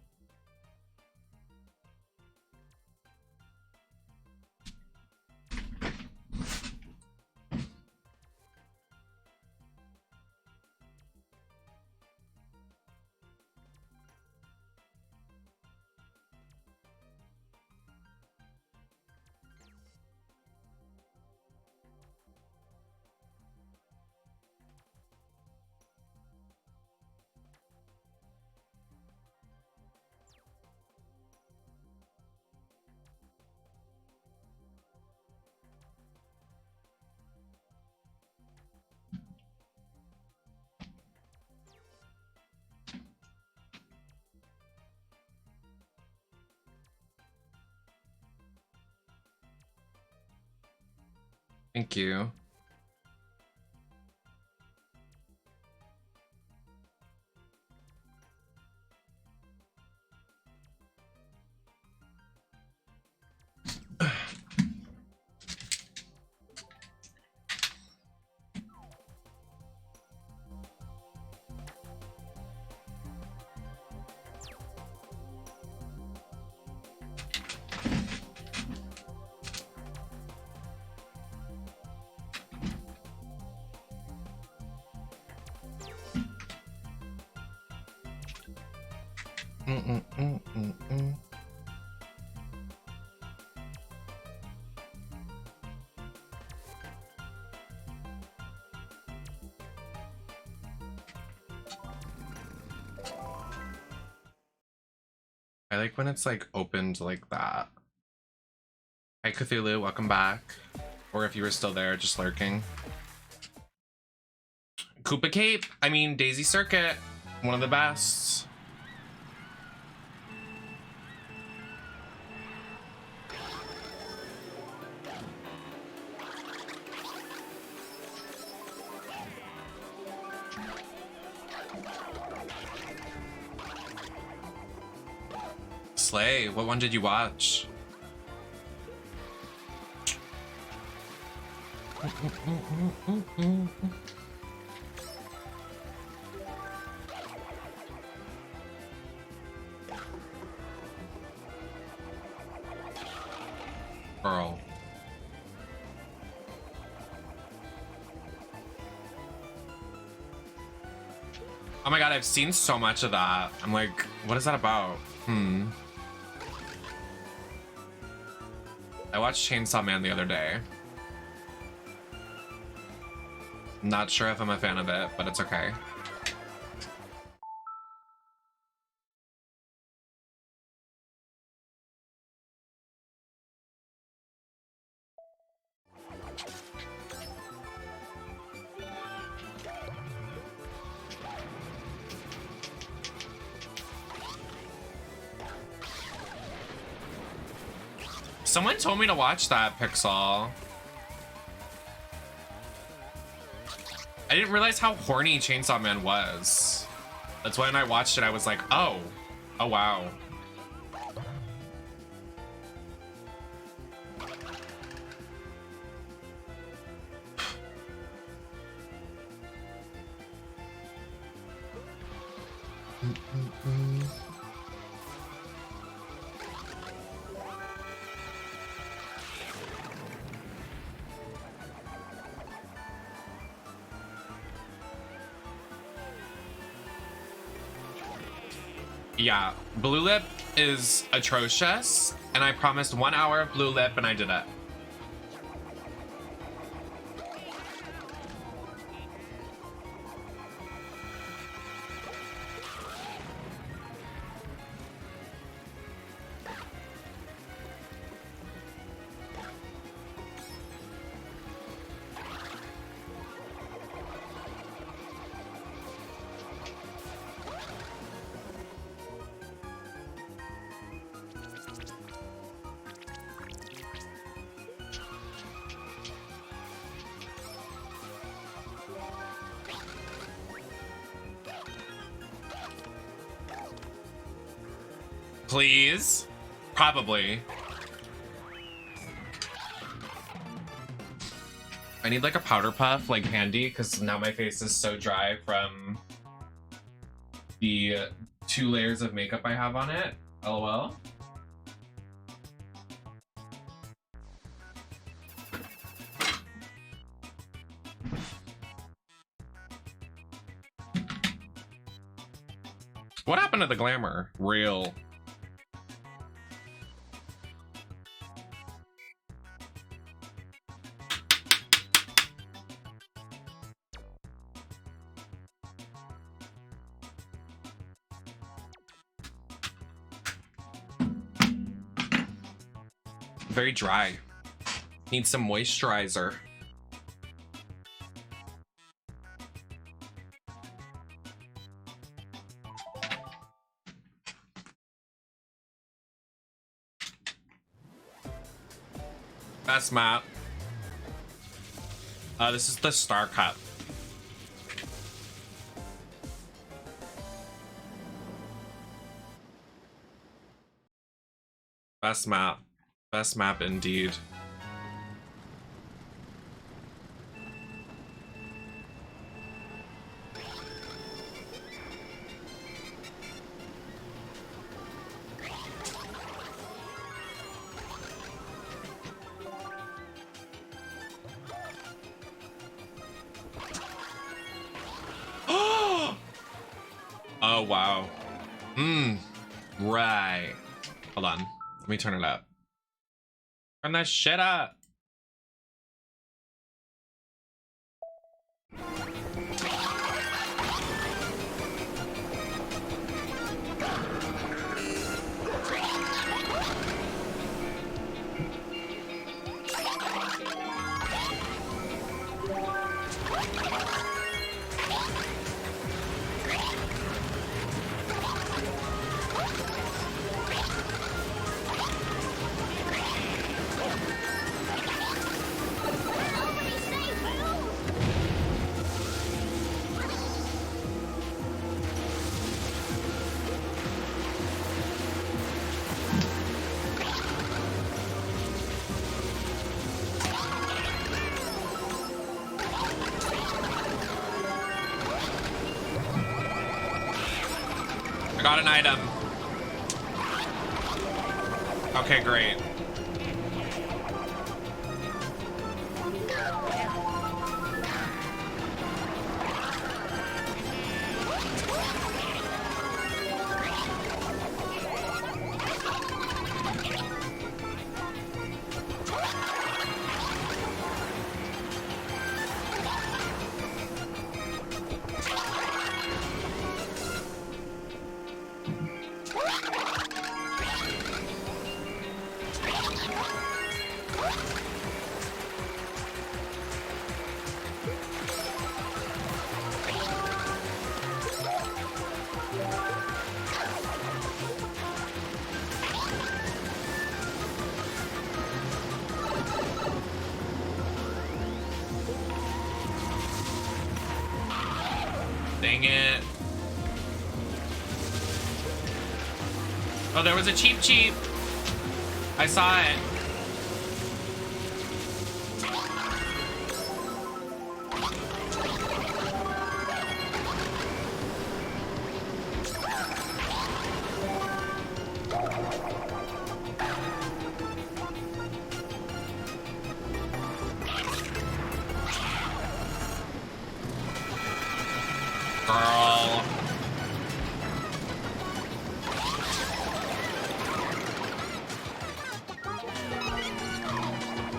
Thank you. I like when it's like opened like that. Hi Cthulhu, welcome back. Or if you were still there, just lurking. Koopa Cape, I mean Daisy Circuit, one of the best. Slay, what one did you watch? Girl. Oh my god, I've seen so much of that. I'm like, what is that about? I watched Chainsaw Man the other day. Not sure if I'm a fan of it, but it's okay. Someone told me to watch that, Pixel. I didn't realize how horny Chainsaw Man was. That's why when I watched it, I was like, oh. Oh, wow. Yeah, Blue Lip is atrocious, and I promised 1 hour of Blue Lip, and I did it. Please? Probably. I need like a powder puff, like handy, because now my face is so dry from the 2 layers of makeup I have on it. LOL. What happened to the glamour? Real. Very dry. Need some moisturizer. Best map. This is the Star Cup. Best map. Best map indeed. Oh, wow. Right. Hold on. Let me turn it up. Turn that shit up. I got an item. Okay, great. Dang it. Oh, there was a cheap. I saw it. Girl.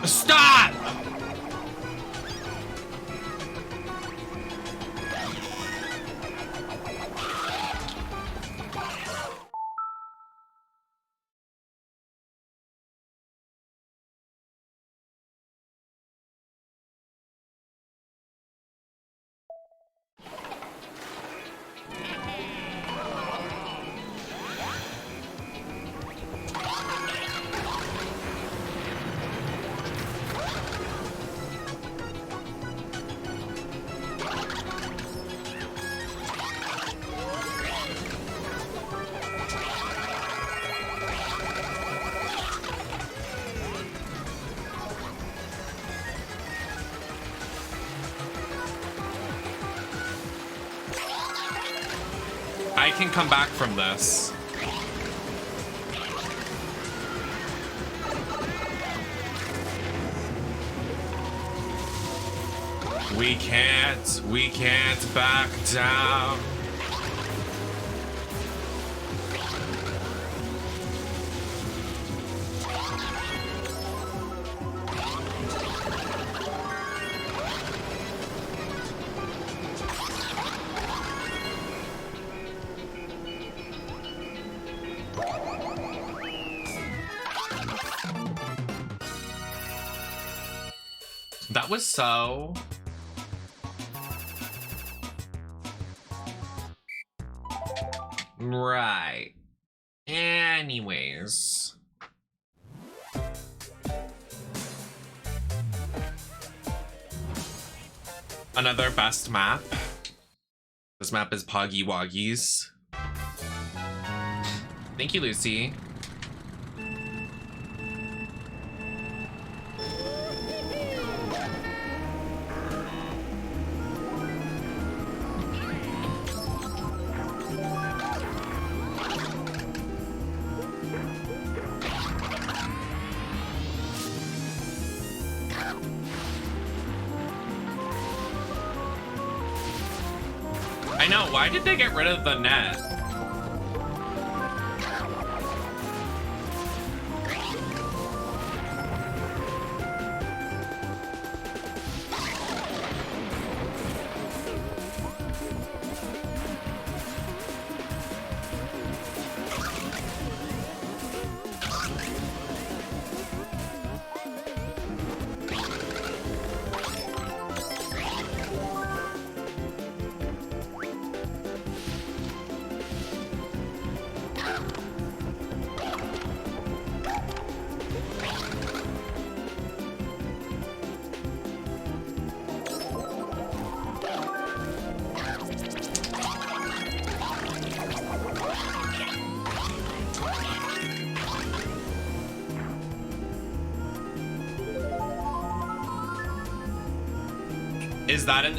Stop! I can come back from this. We can't back down. That was so... Right. Anyways. Another best map. This map is Poggy Woggies. Thank you, Lucy. I know, why did they get rid of the net?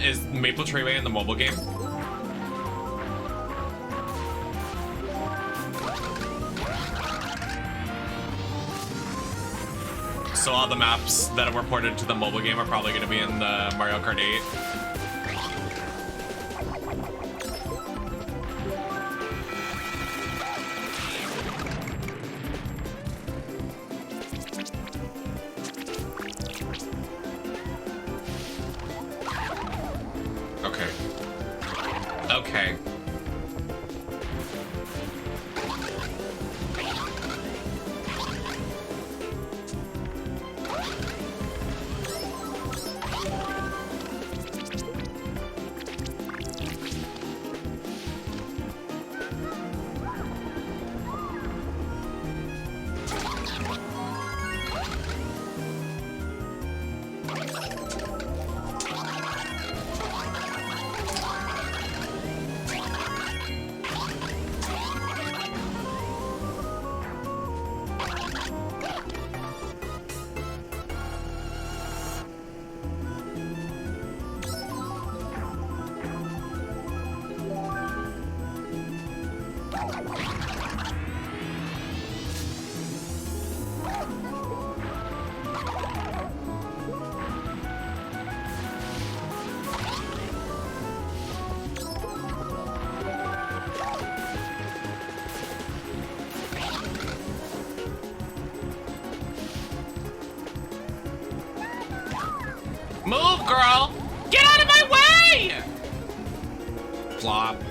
Is Maple Treeway in the mobile game? So all the maps that were ported to the mobile game are probably going to be in the Mario Kart 8. Okay. Move, girl! Get out of my way! Flop.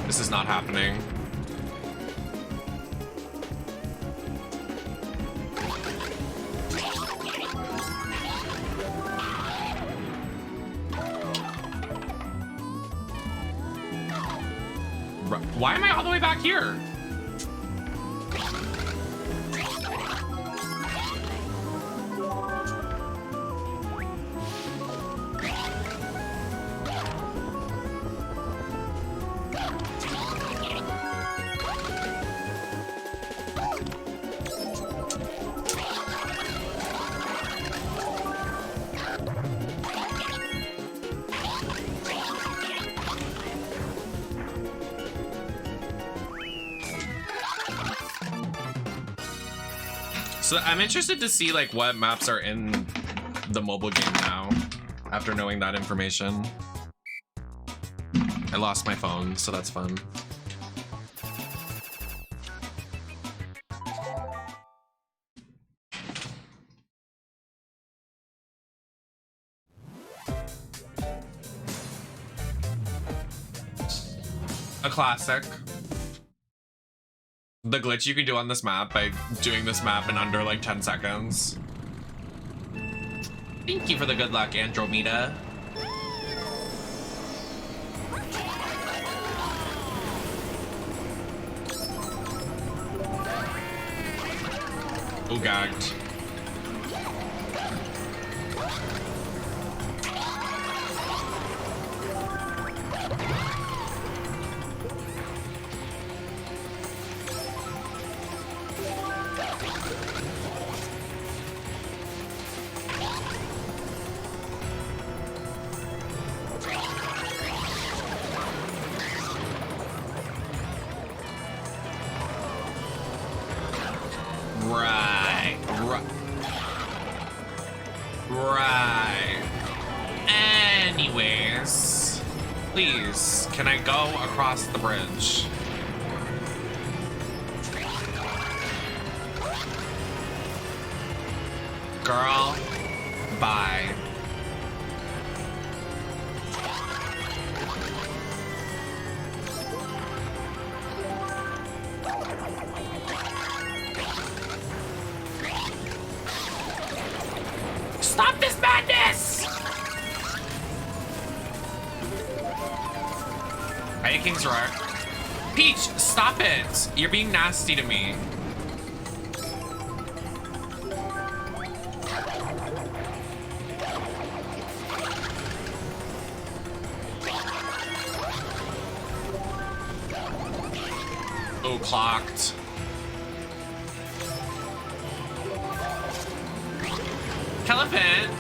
This is not happening. Why am I all the way back here? So I'm interested to see like what maps are in the mobile game now after knowing that information. I lost my phone, so that's fun. A classic. The glitch you can do on this map by doing this map in under like 10 seconds. Thank you for the good luck, Andromeda. Oh, gagged. Please, can I go across the bridge? Girl, bye. Stop this madness! Hey, King's Roar. Peach, stop it! You're being nasty to me. Oh, clocked. Elephant,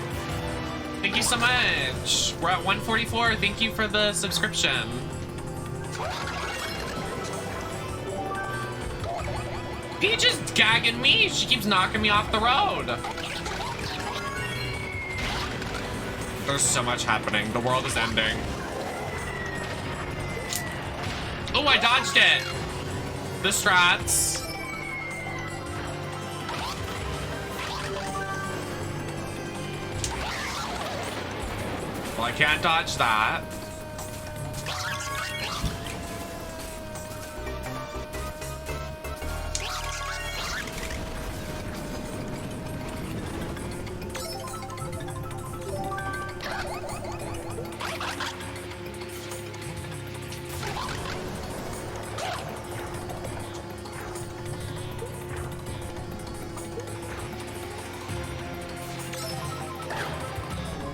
thank you so much. We're at 144. Thank you for the subscription. Peach is gagging me. She keeps knocking me off the road. There's so much happening. The world is ending. Oh, I dodged it. The strats. Well, I can't dodge that.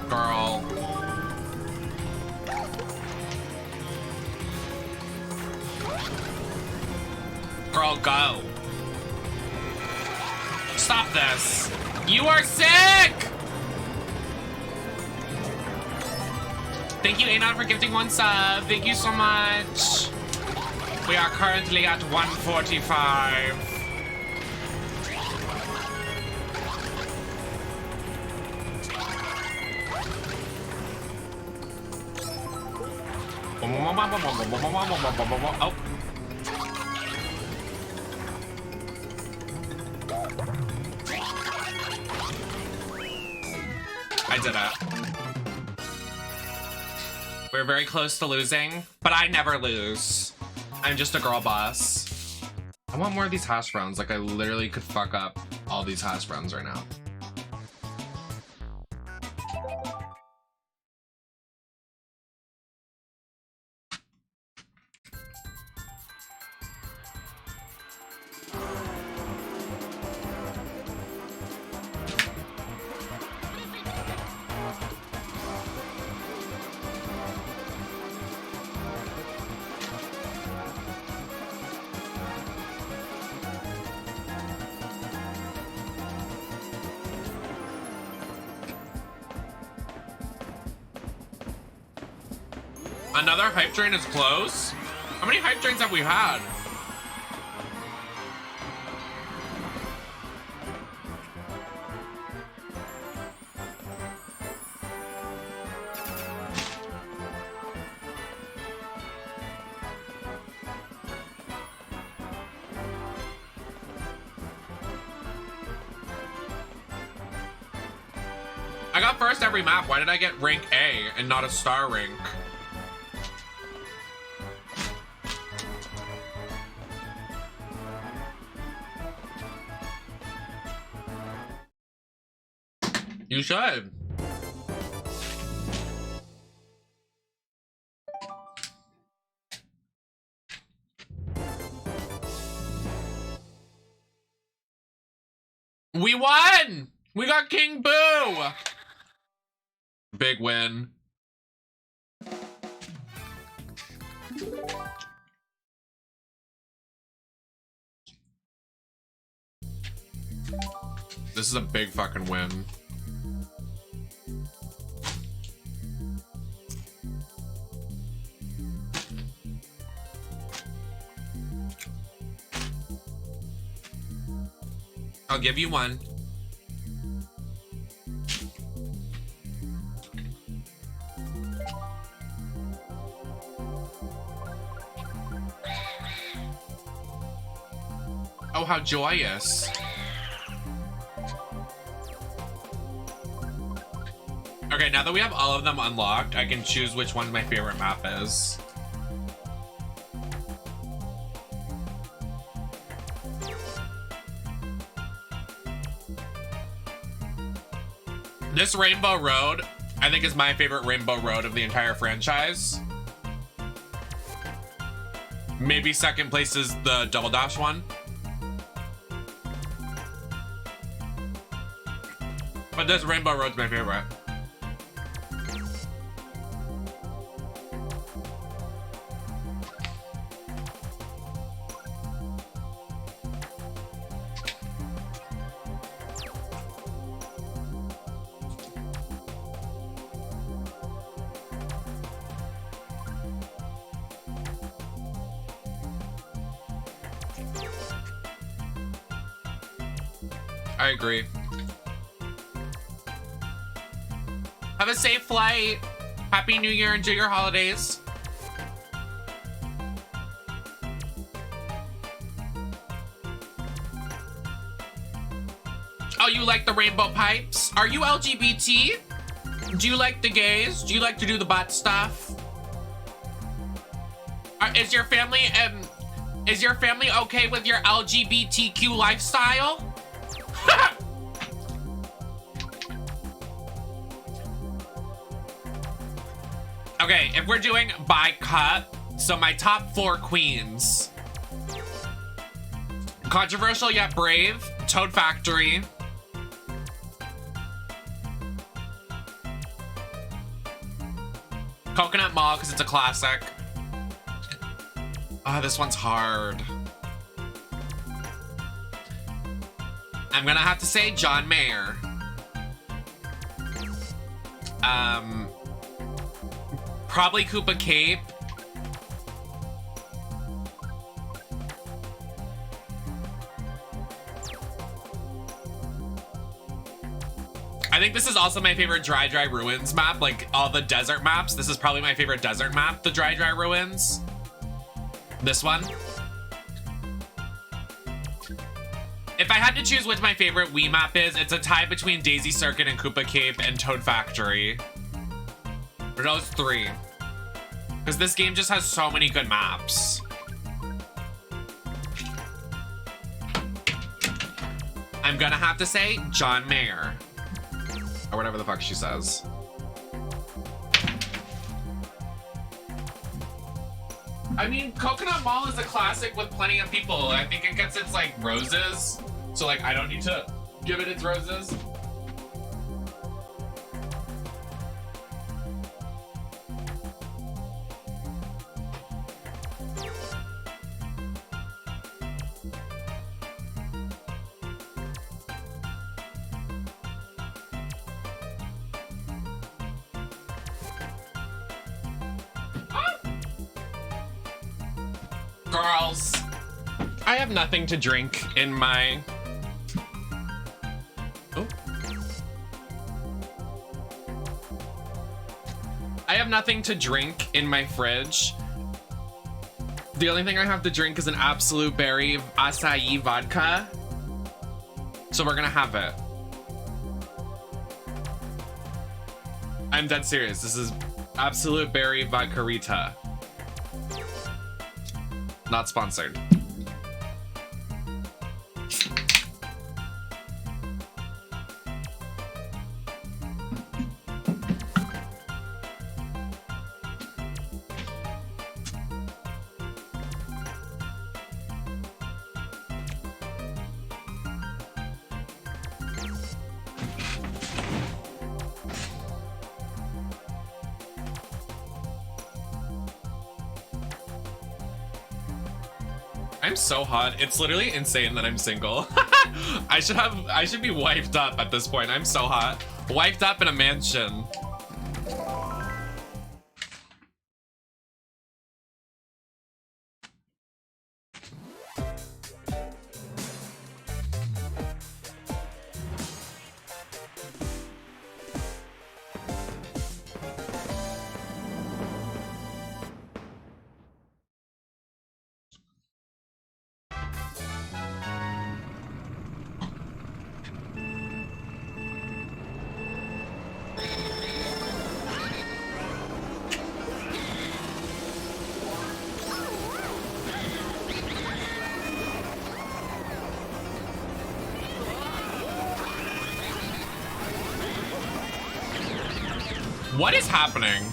Girl. Girl, go. Stop this. You are sick! Thank you, Anon, for gifting 1 sub. Thank you so much. We are currently at 145. Oh. I did it. We're very close to losing, but I never lose. I'm just a girl boss. I want more of these hash browns. Like, I literally could fuck up all these hash browns right now. Another hype train is close? How many hype trains have we had? I got first every map. Why did I get rank A and not a star rank? You should. We won! We got King Boo! Big win. This is a big fucking win. I'll give you one. Oh, how joyous. Okay, now that we have all of them unlocked, I can choose which one my favorite map is. This Rainbow Road, I think, is my favorite Rainbow Road of the entire franchise. Maybe second place is the Double Dash one. But this Rainbow Road's my favorite. I agree. Have a safe flight. Happy New Year. Enjoy your holidays. Oh, you like the rainbow pipes? Are you LGBT? Do you like the gays? Do you like to do the butt stuff? Is your family okay with your LGBTQ lifestyle? Okay, if we're doing by cut, so my top 4 queens. Controversial yet brave, Toad Factory. Coconut Mall, because it's a classic. Ah, this one's hard. I'm gonna have to say John Mayer. Probably Koopa Cape. I think this is also my favorite Dry Ruins map. Like all the desert maps, this is probably my favorite desert map, the Dry Ruins. This one. If I had to choose which my favorite Wii map is, it's a tie between Daisy Circuit and Koopa Cape and Toad Factory. For those 3. Because this game just has so many good maps. I'm gonna have to say John Mayer. Or whatever the fuck she says. I mean, Coconut Mall is a classic with plenty of people. I think it gets its, like, roses. So, like, I don't need to give it its roses. Girls, I have nothing to drink in my... Oh. I have nothing to drink in my fridge. The only thing I have to drink is an absolute berry acai vodka. So we're gonna have it. I'm dead serious. This is absolute berry vodka-rita. Not sponsored. I'm so hot. It's literally insane that I'm single. I should be wiped up at this point. I'm so hot. Wiped up in a mansion. What is happening?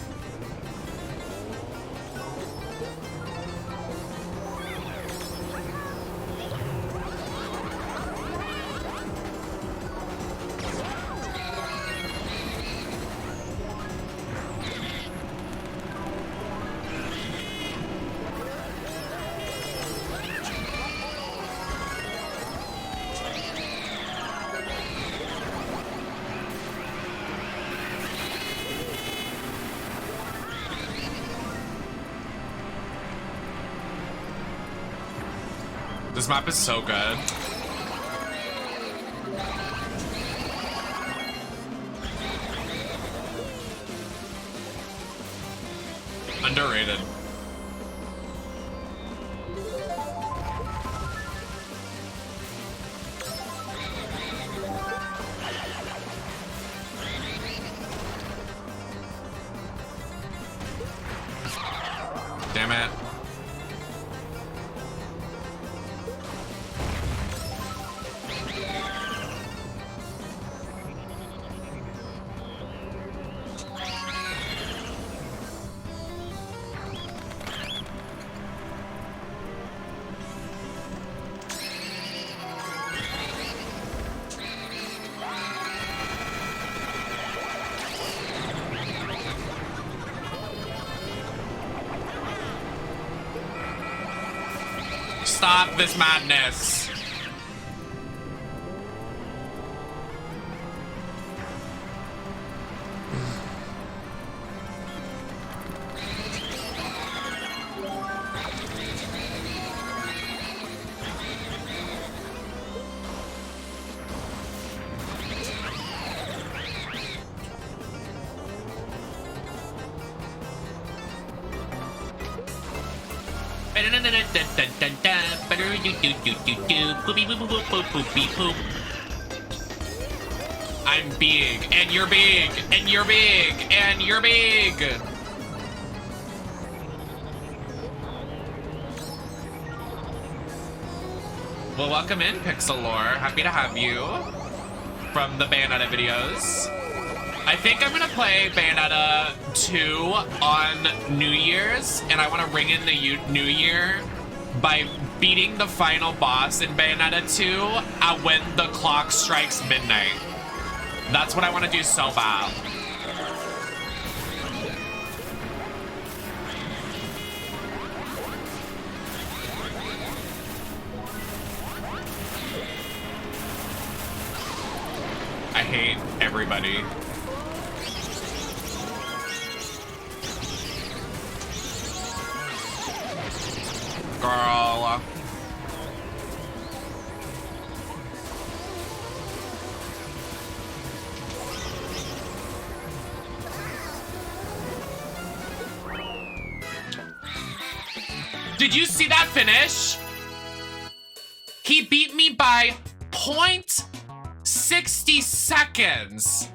This map is so good. Underrated. Damn it. Stop this madness. I'm big, and you're big, and you're big, and you're big. Well, welcome in, Pixelore. Happy to have you from the Bayonetta videos. I think I'm gonna play Bayonetta 2 on New Year's, and I want to ring in the New Year by beating the final boss in Bayonetta 2 when the clock strikes midnight. That's what I want to do so bad. I hate everybody. Girl. Did you see that finish? He beat me by 0.60 seconds.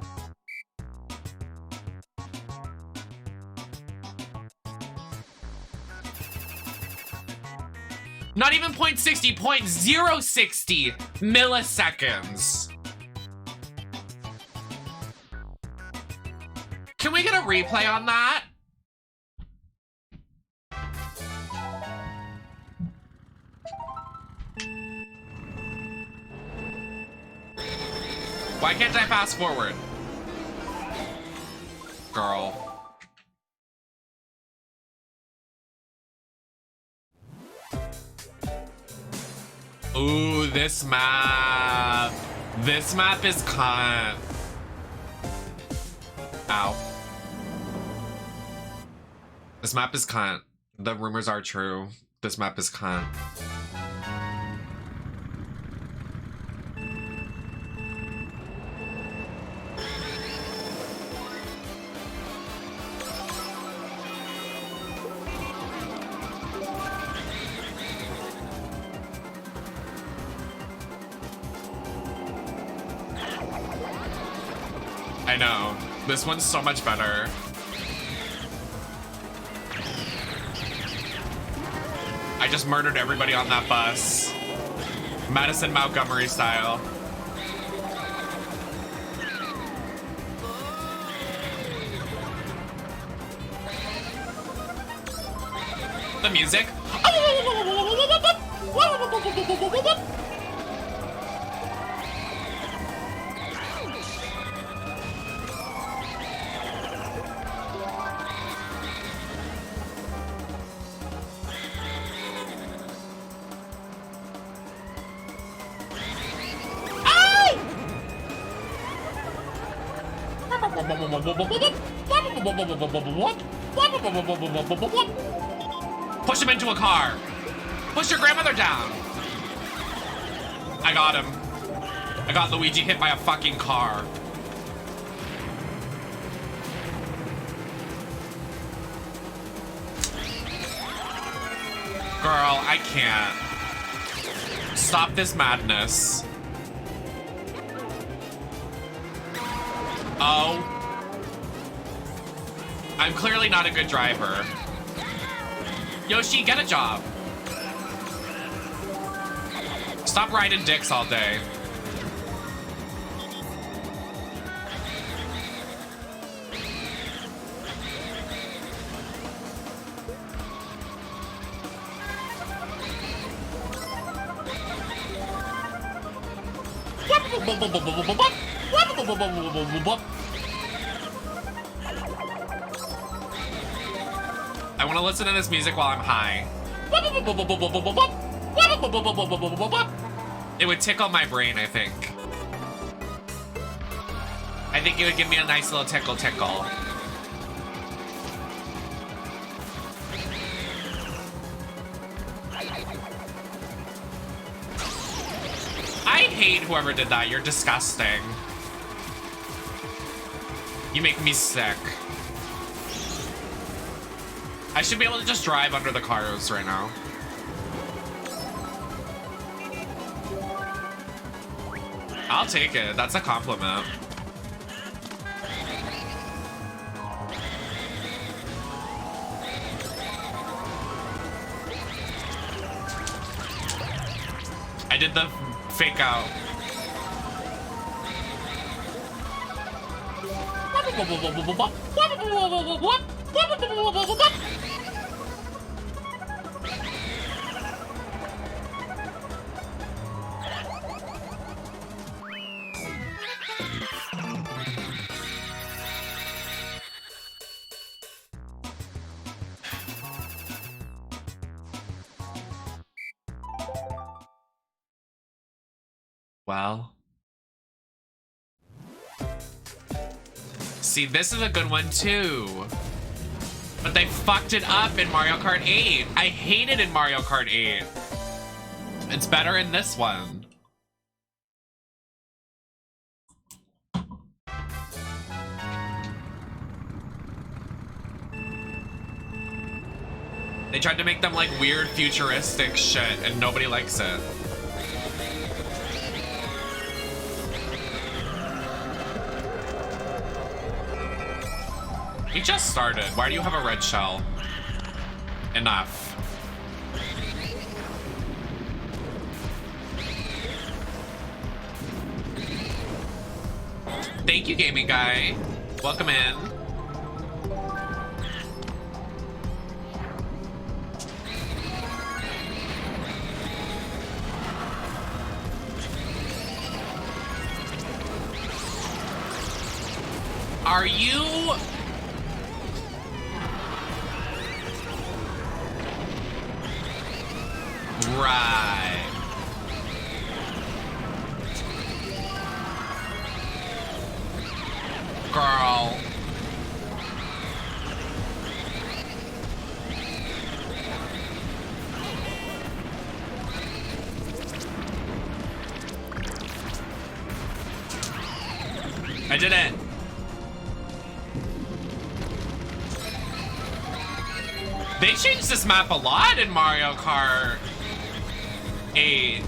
Not even 0.60, 0.060 milliseconds. Can we get a replay on that? Why can't I fast forward? Girl. Ooh, this map. This map is cunt. Ow. This map is cunt. The rumors are true. This map is cunt. I know. This one's so much better. I just murdered everybody on that bus. Madison Montgomery style. the music. Push him into a car. Push your grandmother down. I got him. I got Luigi hit by a fucking car. Girl, I can't. Stop this madness. Oh. I'm clearly not a good driver. Yoshi, get a job. Stop riding dicks all day. I want to listen to this music while I'm high. It would tickle my brain, I think. I think it would give me a nice little tickle. I hate whoever did that. You're disgusting. You make me sick. I should be able to just drive under the cars right now. I'll take it. That's a compliment. I did the fake out. Well. See, this is a good one too. But they fucked it up in Mario Kart 8. I hate it in Mario Kart 8. It's better in this one. They tried to make them like weird futuristic shit and nobody likes it. We just started. Why do you have a red shell? Enough. Thank you, gaming guy. Welcome in. Are you... Right. Girl. I did it. They changed this map a lot in Mario Kart 8.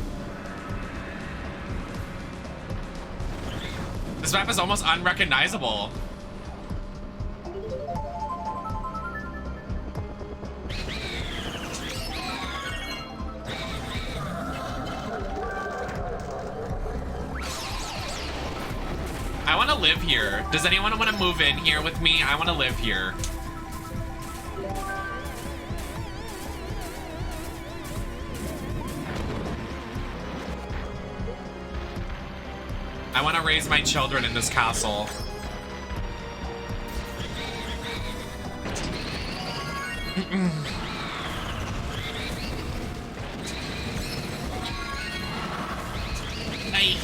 This map is almost unrecognizable. I want to live here. Does anyone want to move in here with me? I want to live here. I want to raise my children in this castle. Hey.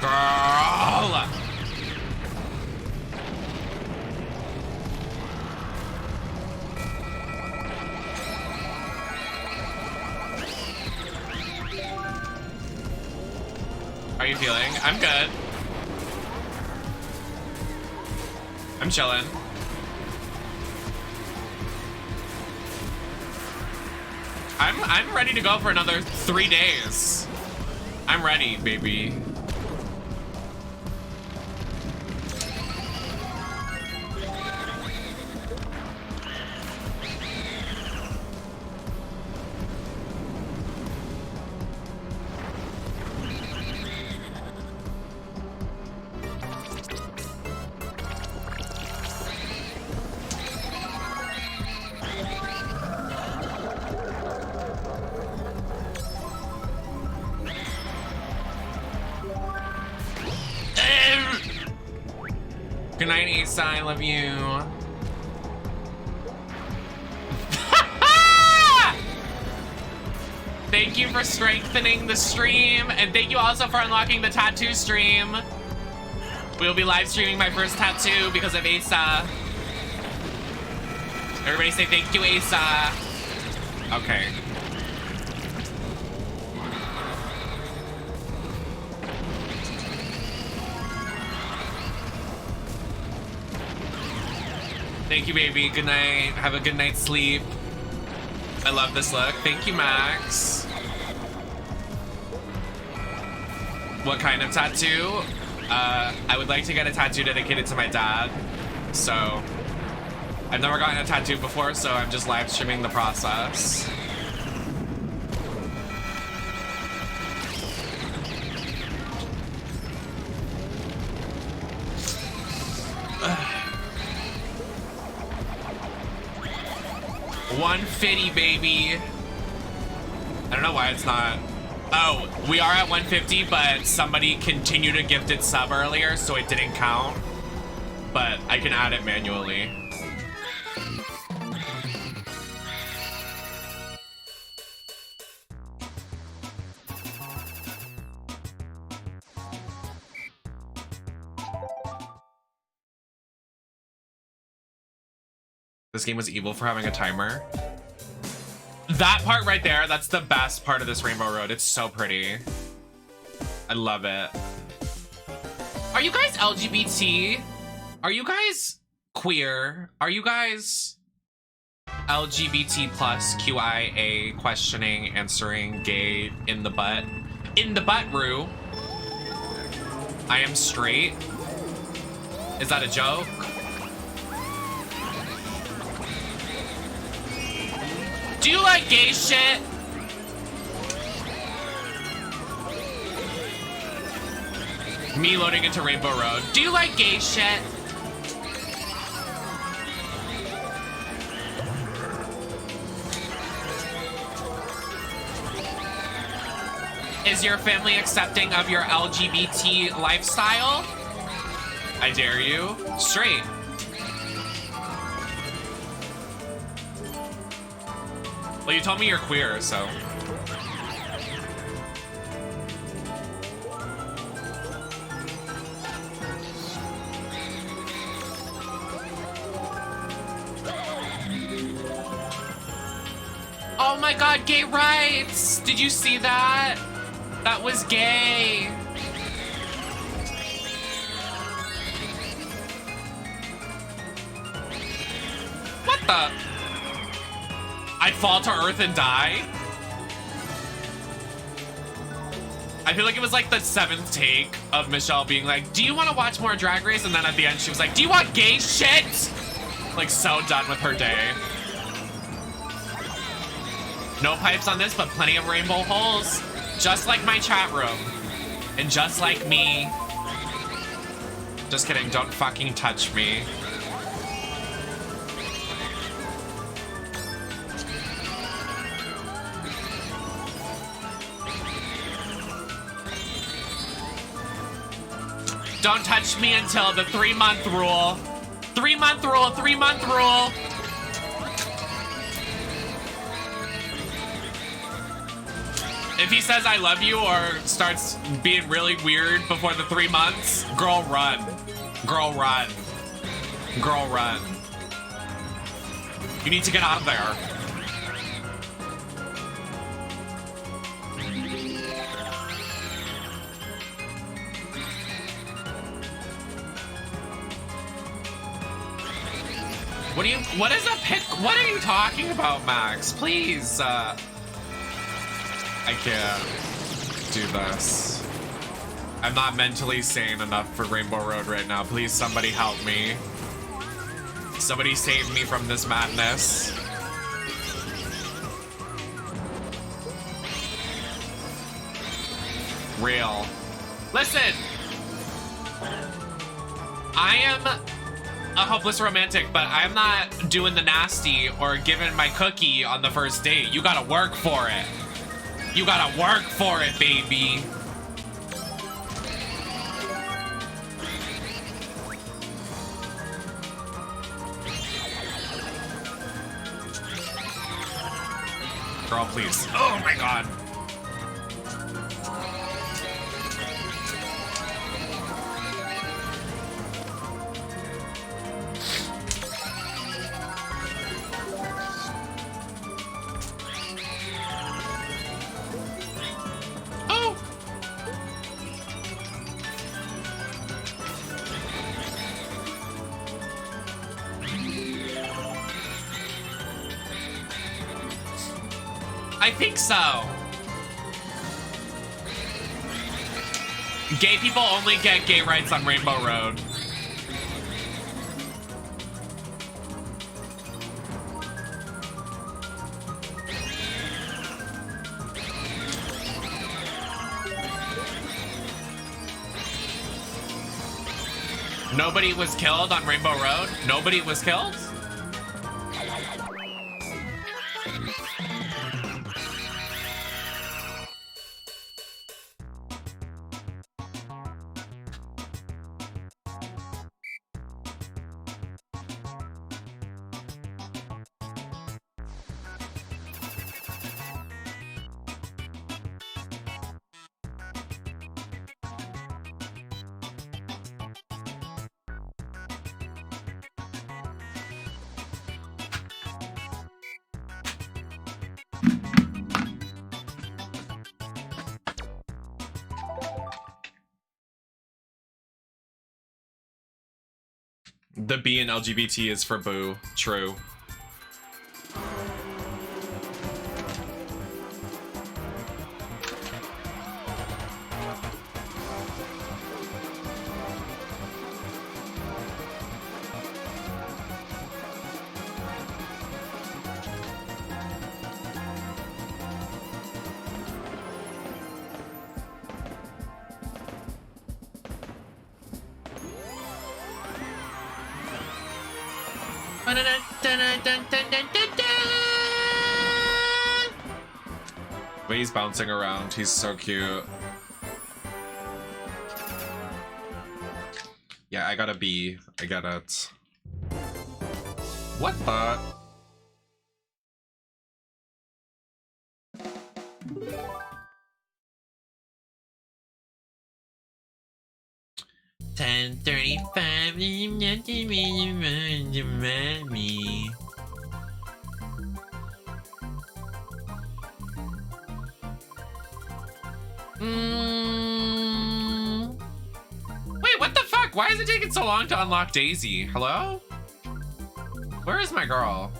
Girl. How are you feeling? I'm good. I'm chilling. I'm ready to go for another 3 days. I'm ready, baby. Good night, Asa. I love you. Thank you for strengthening the stream, and thank you also for unlocking the tattoo stream. We will be live streaming my first tattoo because of Asa. Everybody say thank you, Asa. Okay. Thank you, baby. Good night. Have a good night's sleep. I love this look. Thank you, Max. What kind of tattoo? I would like to get a tattoo dedicated to my dad. So, I've never gotten a tattoo before, so I'm just live streaming the process. $150, baby. I don't know why it's not. Oh, we are at 150, but somebody continued a gifted sub earlier, so it didn't count. But I can add it manually. This game was evil for having a timer. That part right there, that's the best part of this Rainbow Road. It's so pretty. I love it. Are you guys LGBT? Are you guys queer? Are you guys LGBT plus QIA questioning, answering, gay, in the butt? In the butt, Rue. I am straight. Is that a joke? Do you like gay shit? Me loading into Rainbow Road. Do you like gay shit? Is your family accepting of your LGBT lifestyle? I dare you. Straight. Well, you told me you're queer, so. Oh my god, gay rights! Did you see that? That was gay. What the? I'd fall to earth and die? I feel like it was like the 7th take of Michelle being like, do you want to watch more Drag Race? And then at the end she was like, do you want gay shit? Like so done with her day. No pipes on this, but plenty of rainbow holes. Just like my chat room. And just like me. Just kidding, don't fucking touch me. Don't touch me until the 3-month rule. 3-month rule, 3-month rule. If he says I love you or starts being really weird before the 3 months, girl run. Girl run. Girl run. You need to get out of there. What is a pick? What are you talking about, Max? Please, I can't do this. I'm not mentally sane enough for Rainbow Road right now. Please, somebody help me. Somebody save me from this madness. Real. Listen! I am a hopeless romantic, but I'm not doing the nasty or giving my cookie on the first date. You gotta work for it. You gotta work for it, baby. Girl, please. Oh my god. I think so. Gay people only get gay rights on Rainbow Road. Nobody was killed on Rainbow Road? Nobody was killed? The B in LGBT is for boo. True. But he's bouncing around. He's so cute. Yeah, I got a B. I get it. What the? $10:35. Me. Wait, what the fuck? Why is it taking so long to unlock Daisy? Hello? Where is my girl?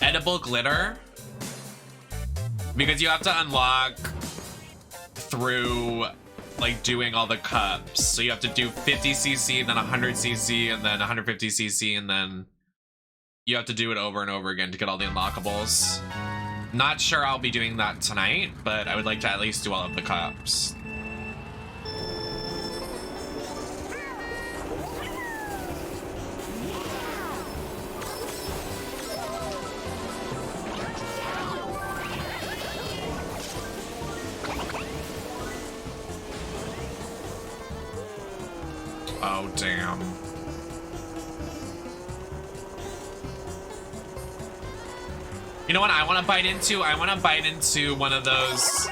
Edible glitter? Because you have to unlock through like doing all the cups. So you have to do 50cc, then 100cc, and then 150cc, and then you have to do it over and over again to get all the unlockables. Not sure I'll be doing that tonight, but I would like to at least do all of the cups. Oh, damn. You know what I want to bite into? I want to bite into one of those,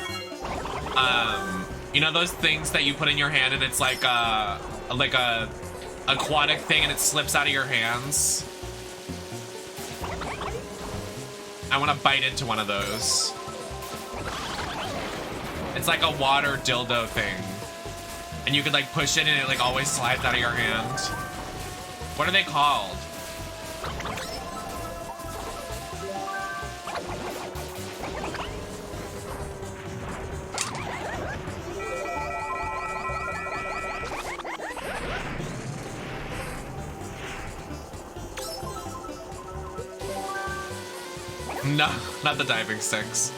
you know those things that you put in your hand and it's like a aquatic thing and it slips out of your hands? I want to bite into one of those. It's like a water dildo thing. And you could like push it and it like always slides out of your hand. What are they called? No, not the diving sticks.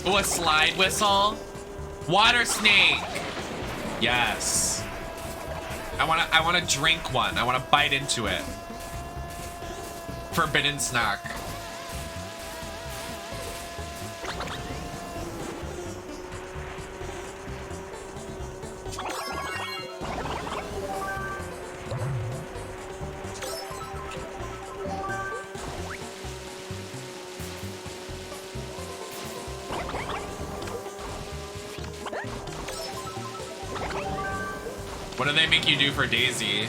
Oh, a slide whistle? Water snake. Yes. I wanna drink one. I wanna bite into it. Forbidden snack. What do they make you do for Daisy?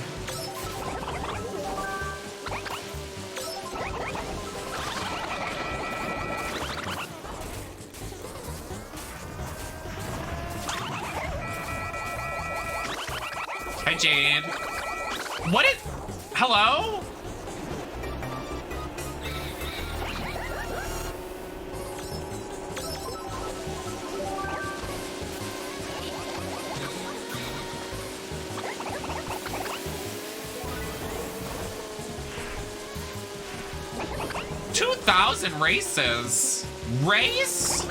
Hi, Jade. What is... Hello? Races. Race?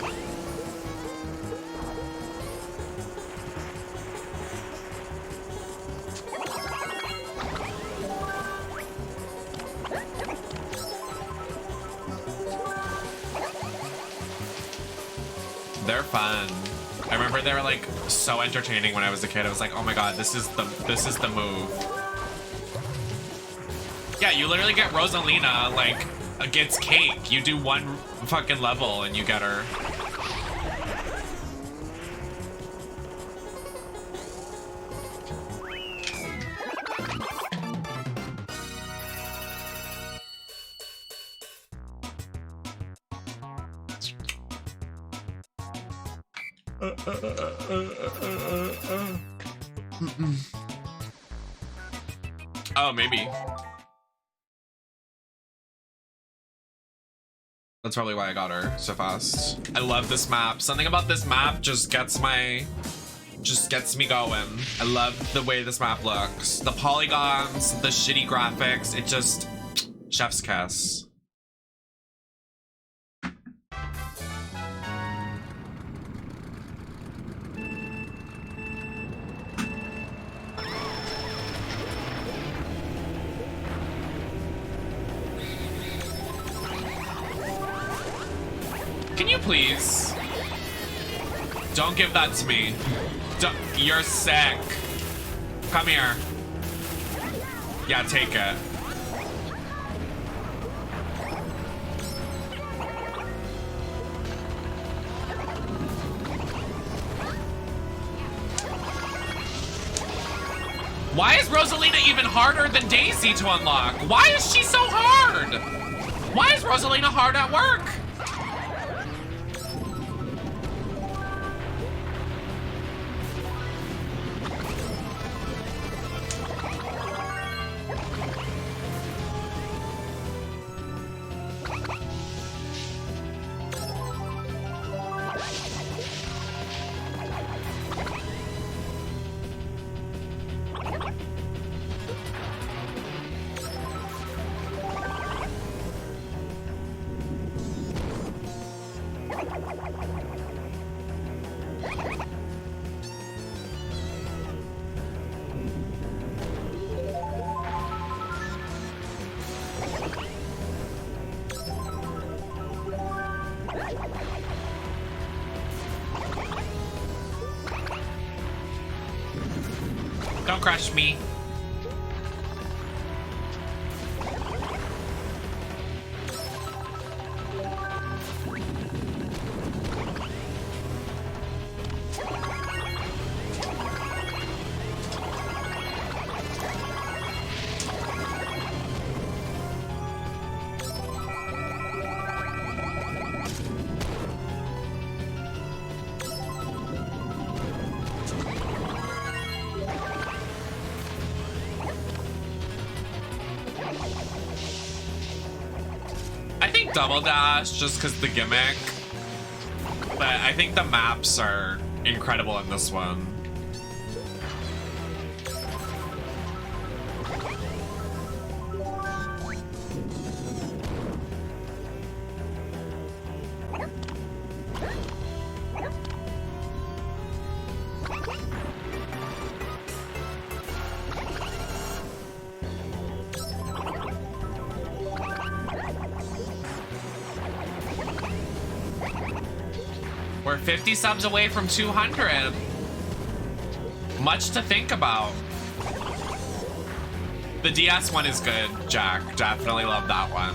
They're fun. I remember they were like so entertaining when I was a kid. I was like, oh my god, this is the move. Yeah, you literally get Rosalina like against cake. You do one fucking level and you get her. Oh, maybe. That's probably why I got her so fast. I love this map. Something about this map just gets me going. I love the way this map looks. The polygons, the shitty graphics, it just chef's kiss. Can you please? Don't give that to me. You're sick. Come here. Yeah, take it. Why is Rosalina even harder than Daisy to unlock? Why is she so hard? Why is Rosalina hard at work? crush me. Double dash just because the gimmick, but I think the maps are incredible in this one. We're 50 subs away from 200. Much to think about. The DS one is good, Jack. Definitely love that one.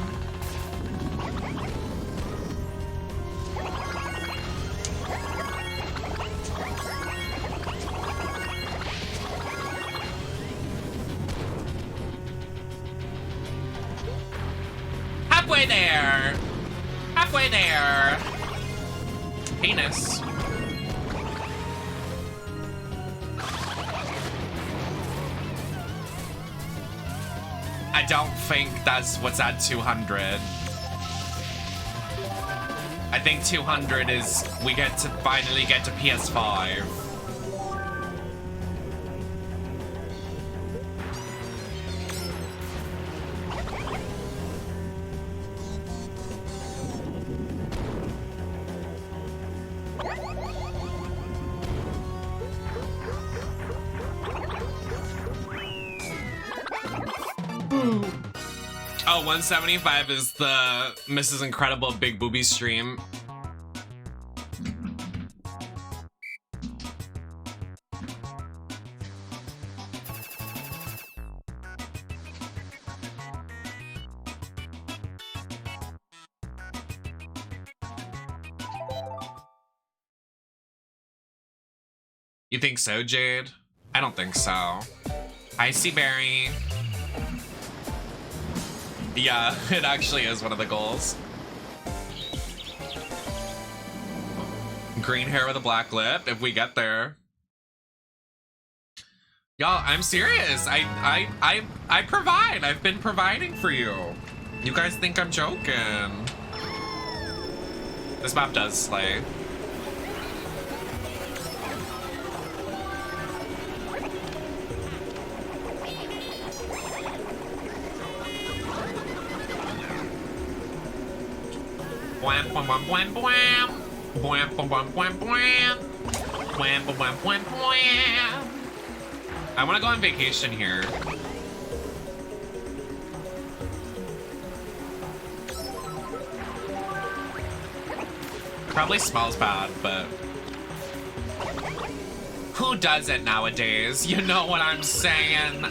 Halfway there. Halfway there. Penis. I don't think that's what's at 200. I think 200 is we get to finally get to PS5. Oh, 175 is the Mrs. Incredible Big Booby stream. You think so, Jade? I don't think so. I see Barry. Yeah, it actually is one of the goals. Green hair with a black lip, if we get there. Y'all, I'm serious. I provide. I've been providing for you. You guys think I'm joking. This map does slay. Bwam, bwam, bwam, bwam, bwam. Bwam, bwam, bwam, bwam, bwam. Bwam, bwam, bwam, bwam, bwam. I want to go on vacation here. Probably smells bad, but who doesn't nowadays? You know what I'm saying?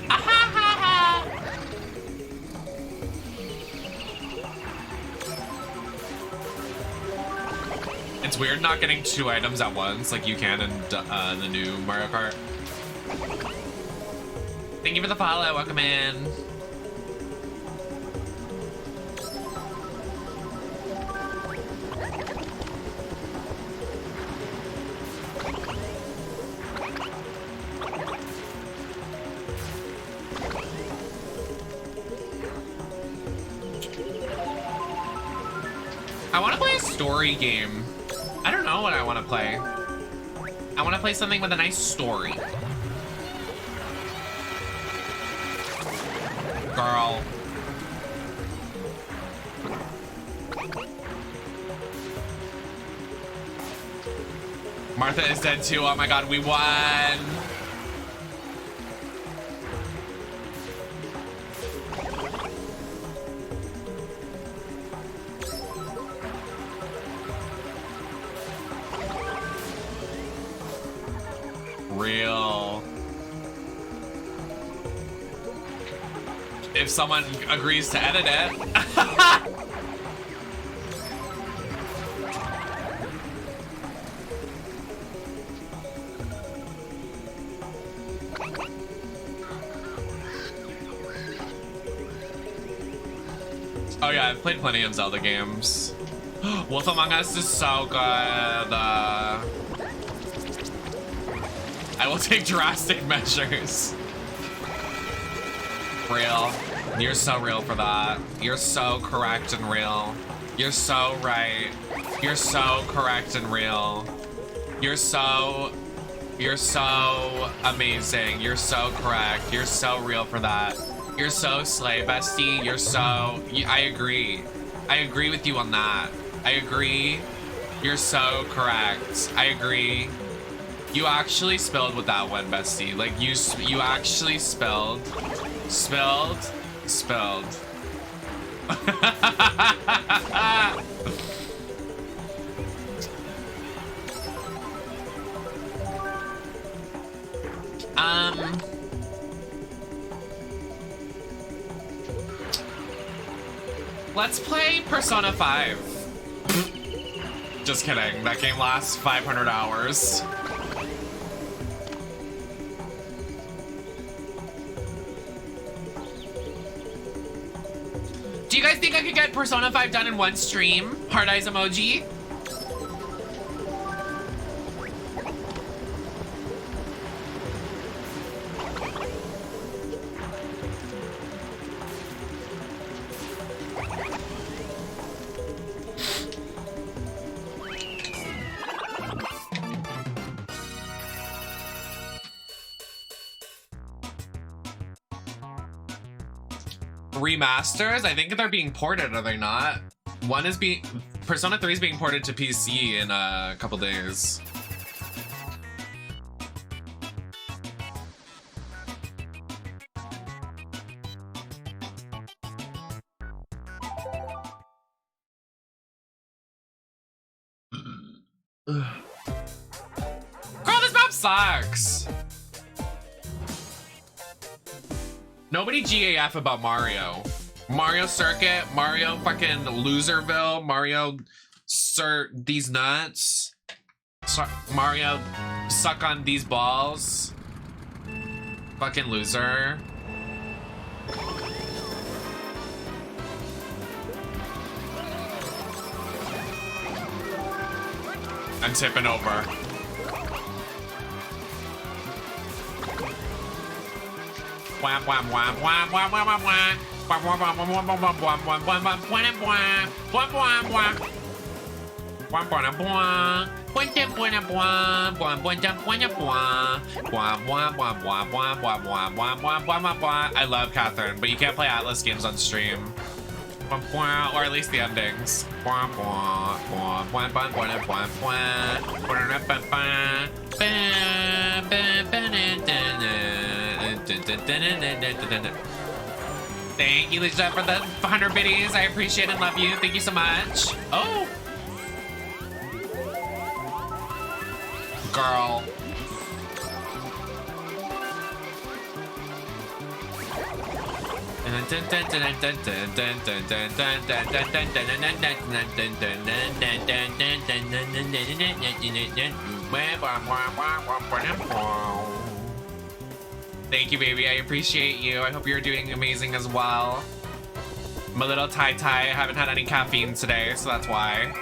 It's weird not getting 2 items at once like you can in the new Mario Kart. Thank you for the follow. Welcome in. I want to play a story game. I don't know what I want to play. I want to play something with a nice story. Girl. Martha is dead too. Oh my god, we won. Real. if someone agrees to edit it. Oh yeah, I've played plenty of Zelda games. Wolf Among Us is so good. I will take drastic measures. Real. You're so real for that. You're so correct and real. You're so right. You're so correct and real. You're so amazing. You're so correct. You're so real for that. You're so slay, bestie. You're so... I agree. I agree with you on that. I agree. You're so correct. I agree. You actually spilled with that one, bestie. Like, you actually spilled. Spilled. Let's play Persona 5. Just kidding. That game lasts 500 hours. Do you guys think I could get Persona 5 done in one stream? Heart eyes emoji. Remasters? I think they're being ported, are they not? Persona 3 is being ported to PC in a couple days. Girl, this map sucks. Nobody GAF about Mario. Mario Circuit, Mario fucking Loserville, Mario these nuts. Mario suck on these balls. Fucking loser. I'm tipping over. Wham wham wham wham wham wham wham wham. Wham wham wham wham wham wham wham wham wham wham wham wham wham wham. Wham wham wham. Wham wham wham wham wham wham. I love Catherine, but you can't play Atlas games on stream. Or at least the endings. Thank you, Lisa, for the 100 biddies. I appreciate and love you. Thank you so much. Oh. Girl. Thank you, baby. I appreciate you. I hope you're doing amazing as well. I'm a little tie-tie. I haven't had any caffeine today, so that's why.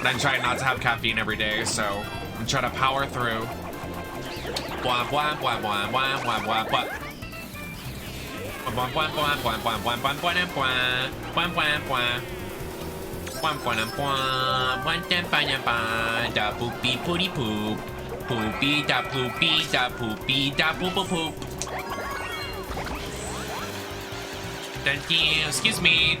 I'm trying not to have caffeine every day, so I'm trying to power through. Wah, wah, wah, wah, wah, wah, wah, wah. Poopy da poopy da poopy da poop poop. Excuse me.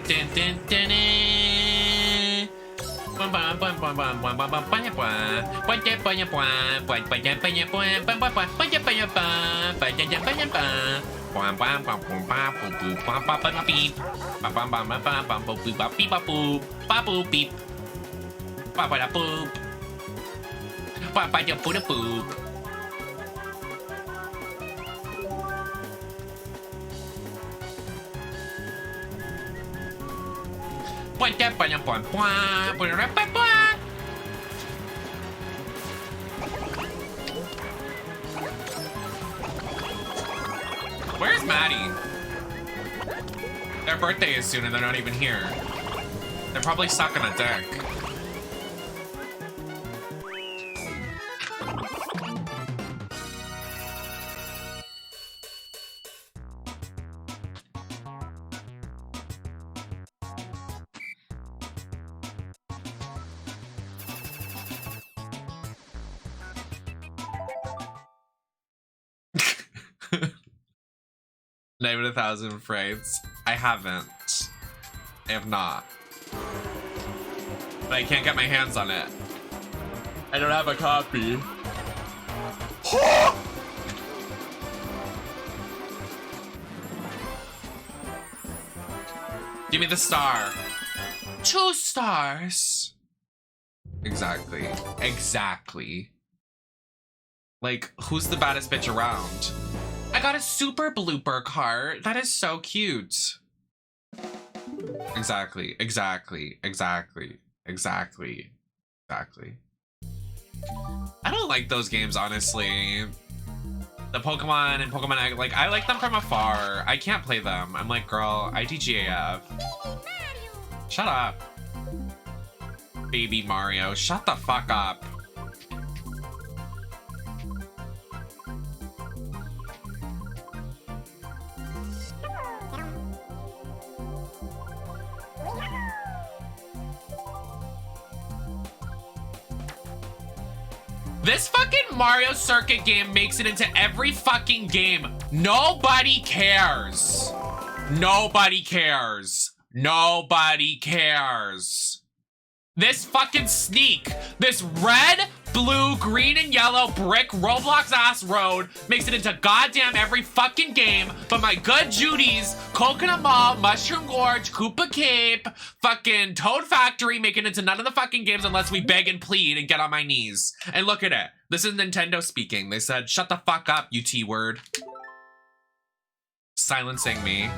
Where's Maddie? Their birthday is soon and they're not even here. They're probably sucking a dick. Name it 1,000 frights. I haven't. I have not. But I can't get my hands on it. I don't have a copy. Give me the star. 2 stars. Exactly. Exactly. Like, who's the baddest bitch around? I got a super blooper cart. That is so cute. Exactly, exactly, exactly, exactly, exactly. I don't like those games, honestly. The Pokemon and Pokemon Egg, like, I like them from afar. I can't play them. I'm like, girl, ITGAF. Shut up. Baby Mario, shut the fuck up. This fucking Mario Circuit game makes it into every fucking game. Nobody cares. Nobody cares. Nobody cares. This fucking sneak, this red, blue, green, and yellow brick Roblox ass road makes it into goddamn every fucking game, but my good Judy's, Coconut Mall, Mushroom Gorge, Koopa Cape, fucking Toad Factory make it into none of the fucking games unless we beg and plead and get on my knees. And look at it. This is Nintendo speaking. They said, shut the fuck up, you T-word. Silencing me.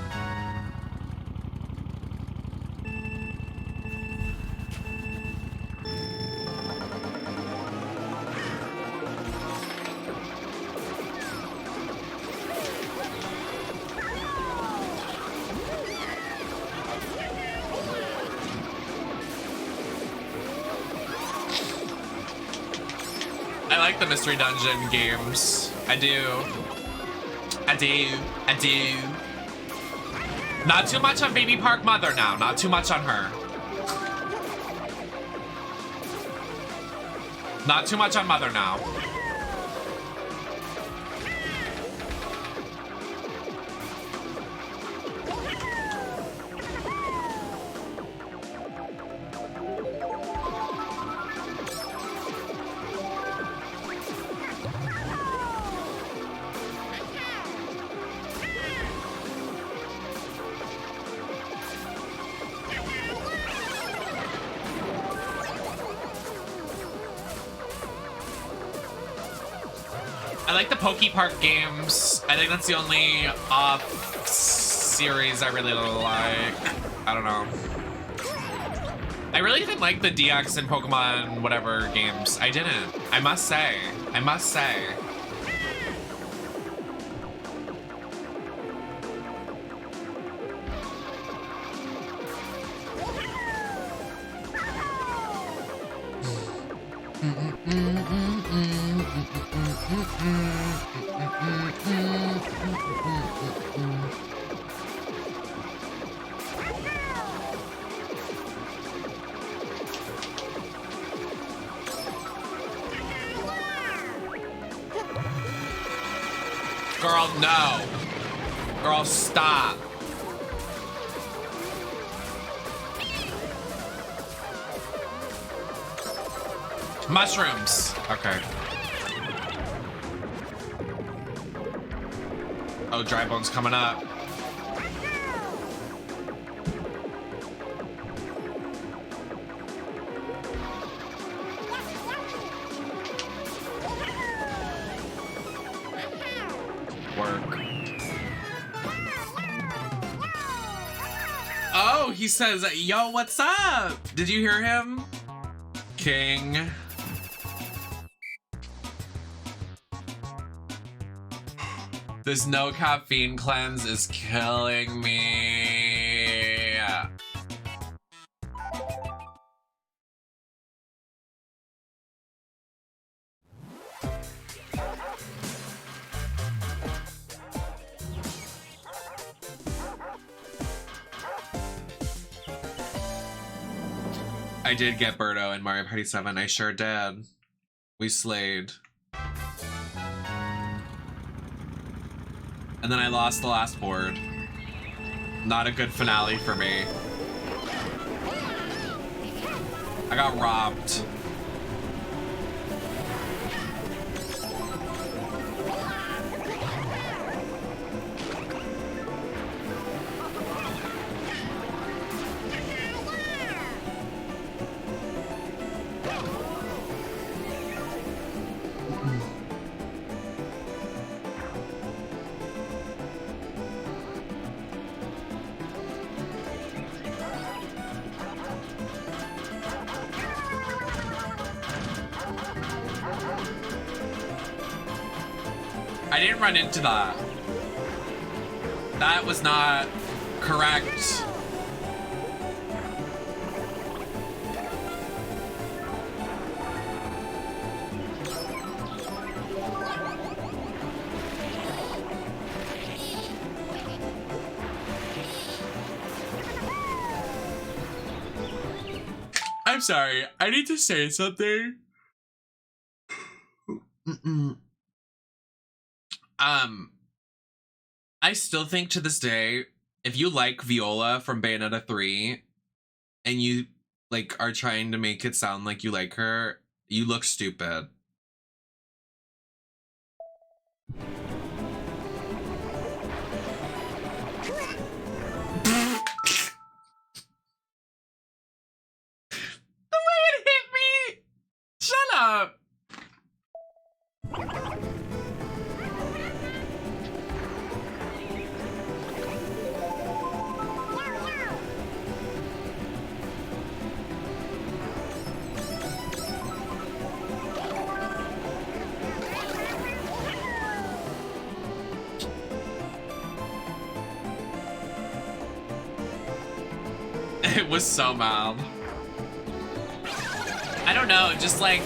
I like the Mystery Dungeon games. I do. I do. I do. Not too much on Baby Park Mother now. Not too much on her. Not too much on Mother now. I like the Poke Park games. I think that's the only series I really like. I don't know. I really didn't like the DX and Pokemon whatever games. I didn't. I must say. I must say. Girl, no. Girl, stop. Mushrooms. Okay. Oh, Dry Bone's coming up. Oh, he says, yo, what's up? Did you hear him? King. This no caffeine cleanse is killing me. I did get Berto in Mario Party 7. I sure did. We slayed. And then I lost the last board. Not a good finale for me. I got robbed. I didn't run into that. That was not correct. I'm sorry. I need to say something. I still think to this day, if you like Viola from Bayonetta 3 and you like are trying to make it sound like you like her, you look stupid. The way it hit me! Shut up! It was so mild. I don't know, just like...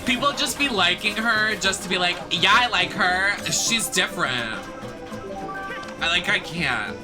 people just be liking her just to be like, yeah, I like her. She's different. I can't.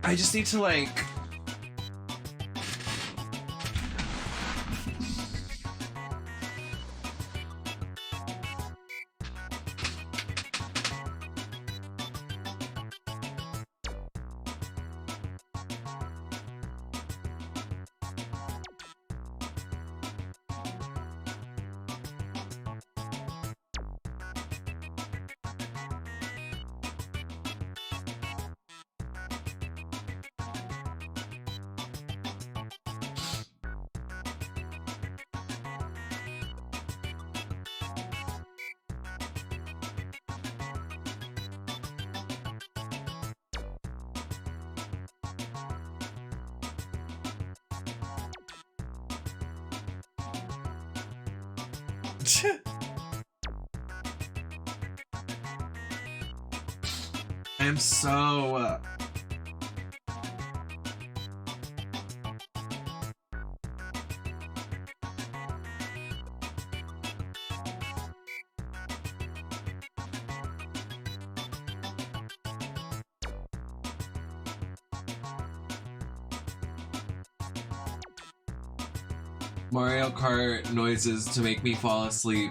I just need to like... I am so... Mario Kart noises to make me fall asleep.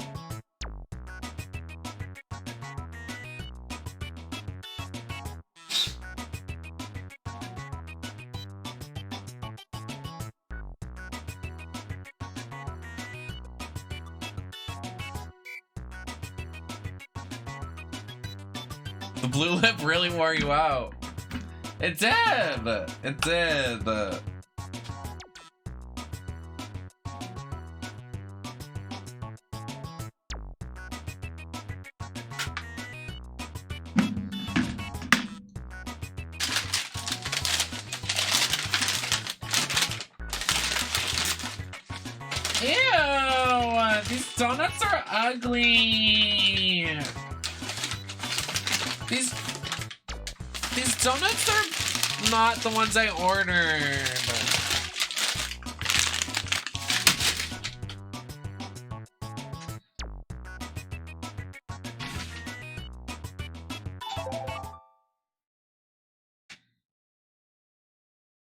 The blue lip really wore you out. It did! It did! Ew! These donuts are ugly! These donuts are not the ones I ordered.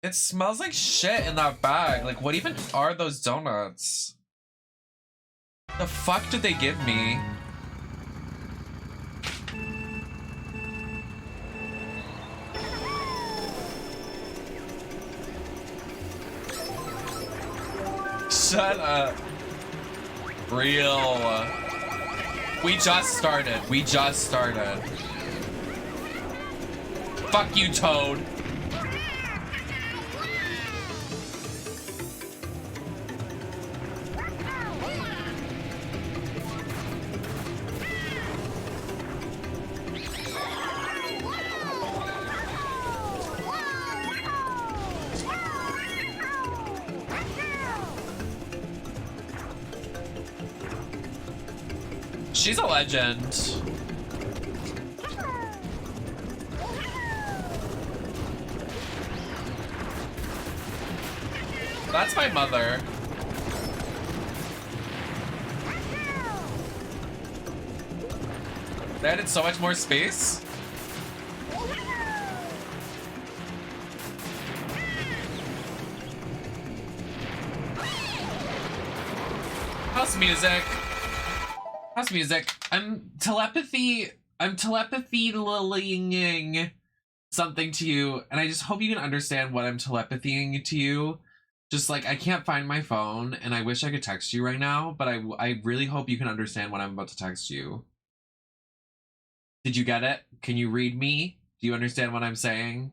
It smells like shit in that bag. Like, what even are those donuts? The fuck did they give me? Shut up. Real. We just started. We just started. Fuck you, Toad. She's a legend. That's my mother. They added so much more space. House music. House music. I'm telepathying something to you, and I just hope you can understand what I'm telepathying to you. Just like, I can't find my phone, and I wish I could text you right now, but I really hope you can understand what I'm about to text you. Did you get it? Can you read me? Do you understand what I'm saying?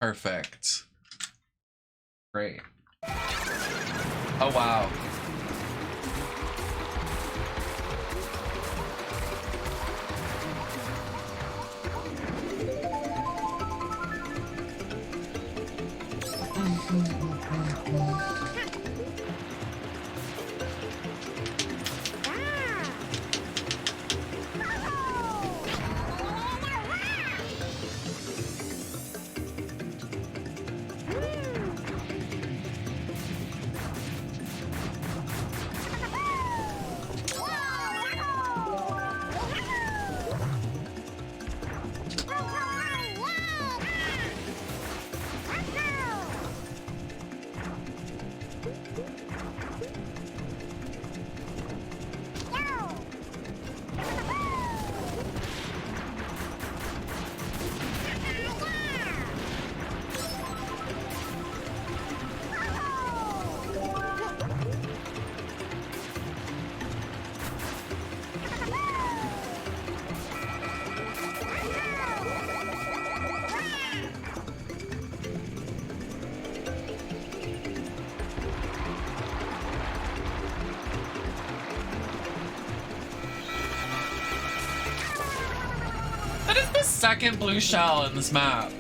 Perfect. Great. Oh, wow. What is the second blue shell in this map?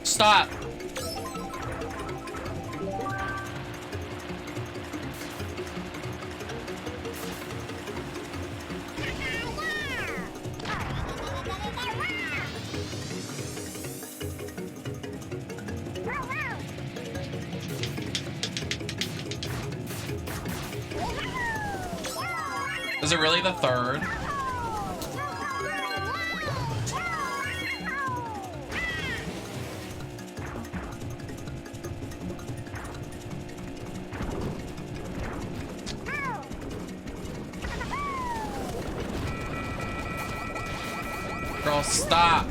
Stop. Is it really the third? Girl, stop.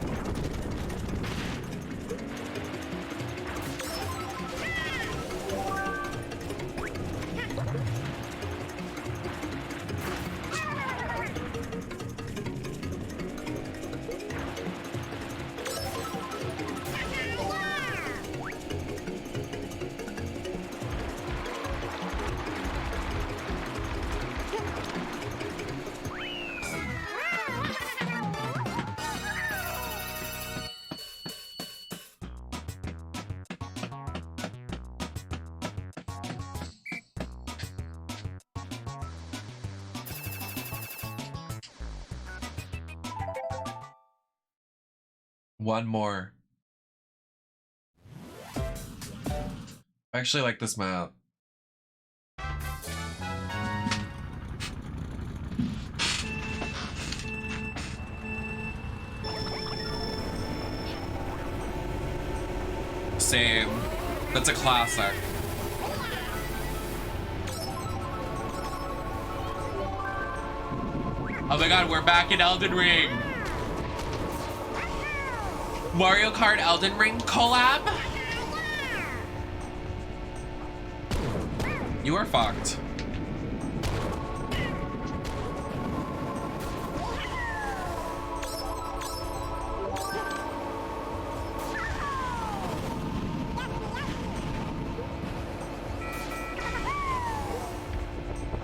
One more. I actually like this map. Same. That's a classic. Oh my god, we're back in Elden Ring. Mario Kart Elden Ring collab? You are fucked.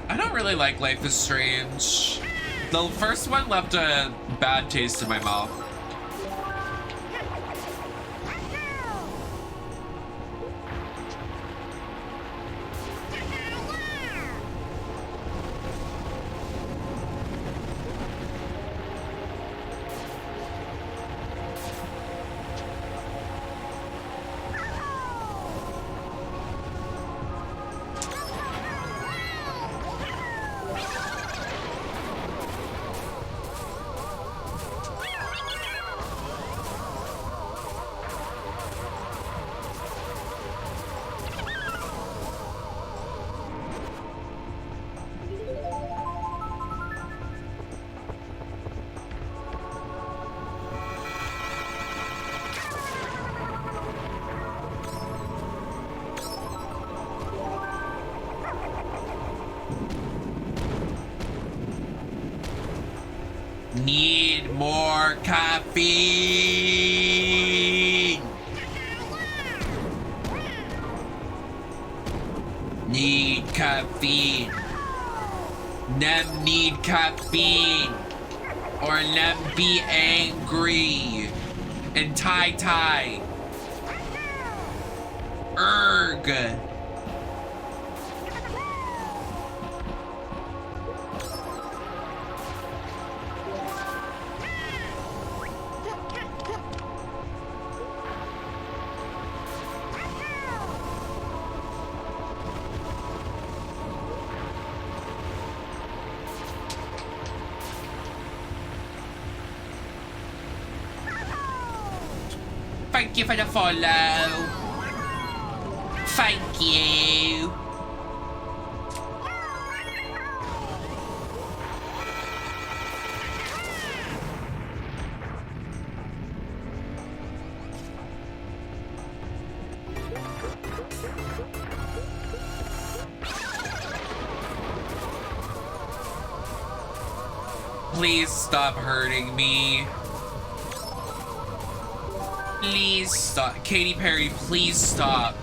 I don't really like Life is Strange. The first one left a bad taste in my mouth. Need more caffeine. Need caffeine. Nem need caffeine. Or Nem be angry. And tie. Erg. Thank you for the follow. Thank you. Please stop hurting me. Please stop. Katy Perry, please stop.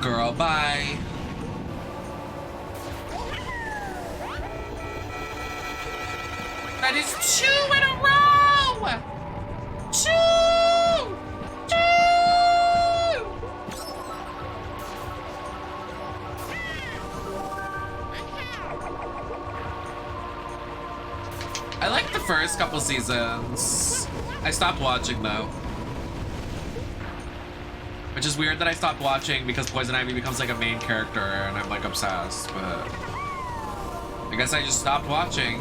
Girl, bye. That is 2 in a row! 2! 2! I like the first couple seasons. I stopped watching though. Which is weird that I stopped watching because Poison Ivy becomes like a main character and I'm like obsessed, but I guess I just stopped watching.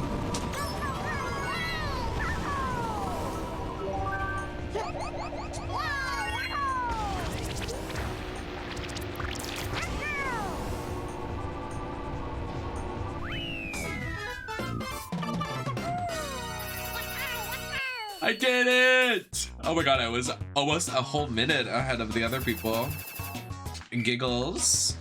I did it! Oh my god, I was almost a whole minute ahead of the other people. Giggles.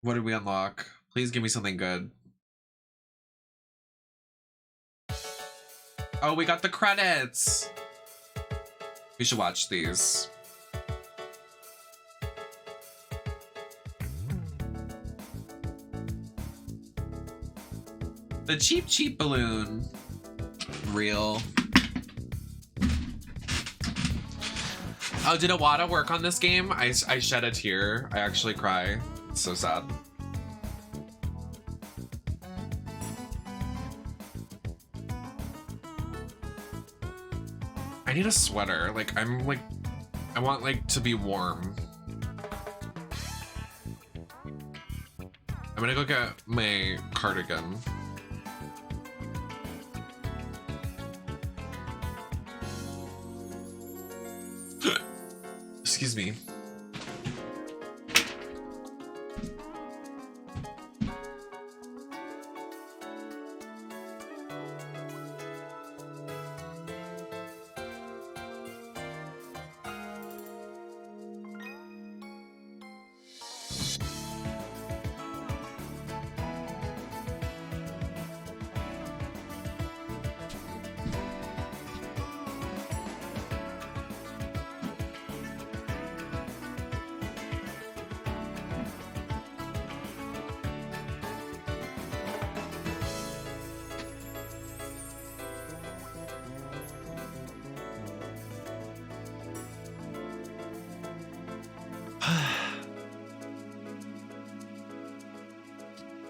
What did we unlock? Please give me something good. Oh, we got the credits! We should watch these. The cheap balloon. Real. Oh, did Awada work on this game? I shed a tear. I actually cry. It's so sad. I need a sweater. Like, I want like to be warm. I'm gonna go get my cardigan. Excuse me.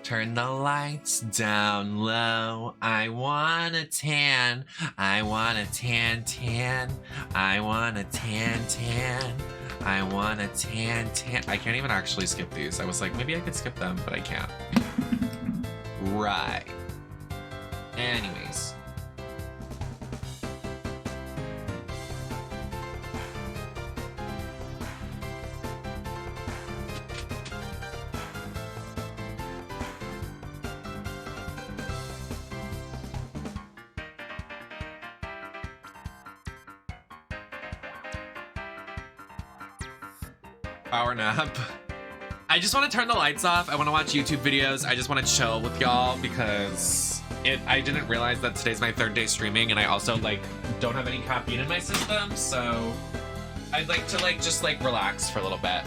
Turn the lights down low. I wanna tan. I wanna tan. I wanna tan. I wanna tan. I can't even actually skip these. I was like, maybe I could skip them, but I can't. Right. Anyways. Power nap. I just want to turn the lights off. I want to watch YouTube videos. I just want to chill with y'all because I didn't realize that today's my 3rd day streaming and I also like don't have any caffeine in my system, so I'd like to just relax for a little bit.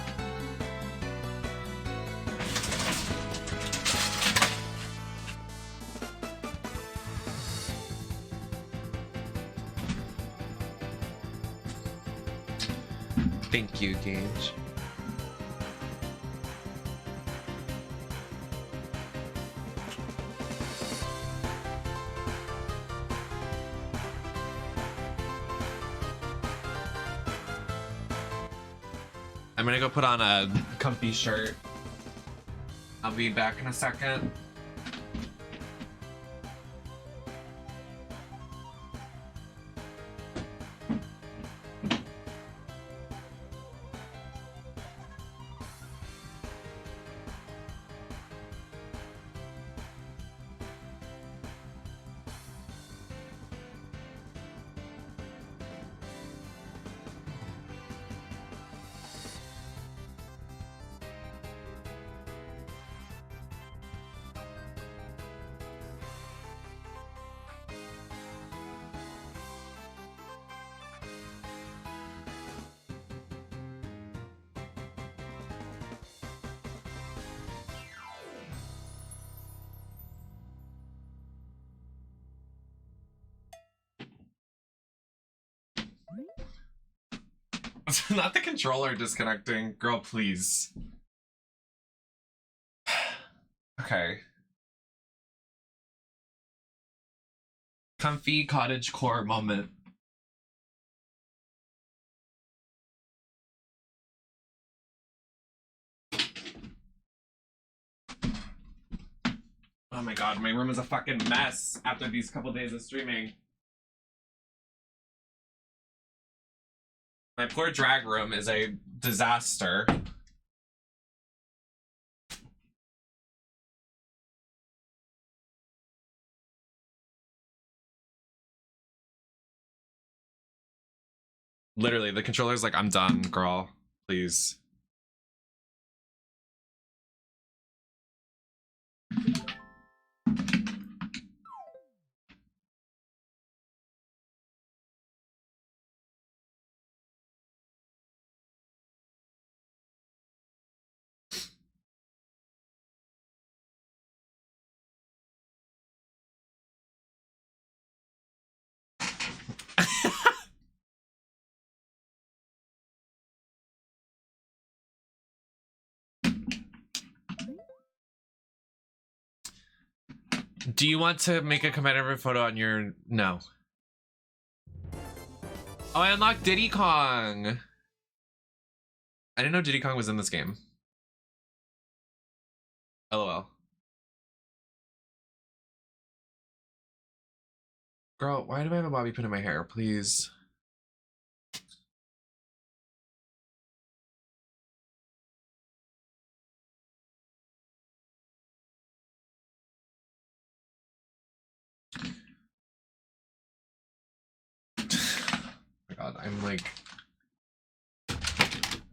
Thank you, Gage. I'm gonna go put on a comfy shirt. I'll be back in a second. Not the controller disconnecting. Girl, please. Okay. Comfy cottagecore moment. Oh my god, my room is a fucking mess after these couple days of streaming. My poor drag room is a disaster. Literally, the controller's like, I'm done, girl. Please. Do you want to make a commemorative photo on your... No. Oh, I unlocked Diddy Kong. I didn't know Diddy Kong was in this game. LOL. Girl, why do I have a bobby pin in my hair? Please. Oh my god, I'm like... Am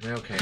I okay?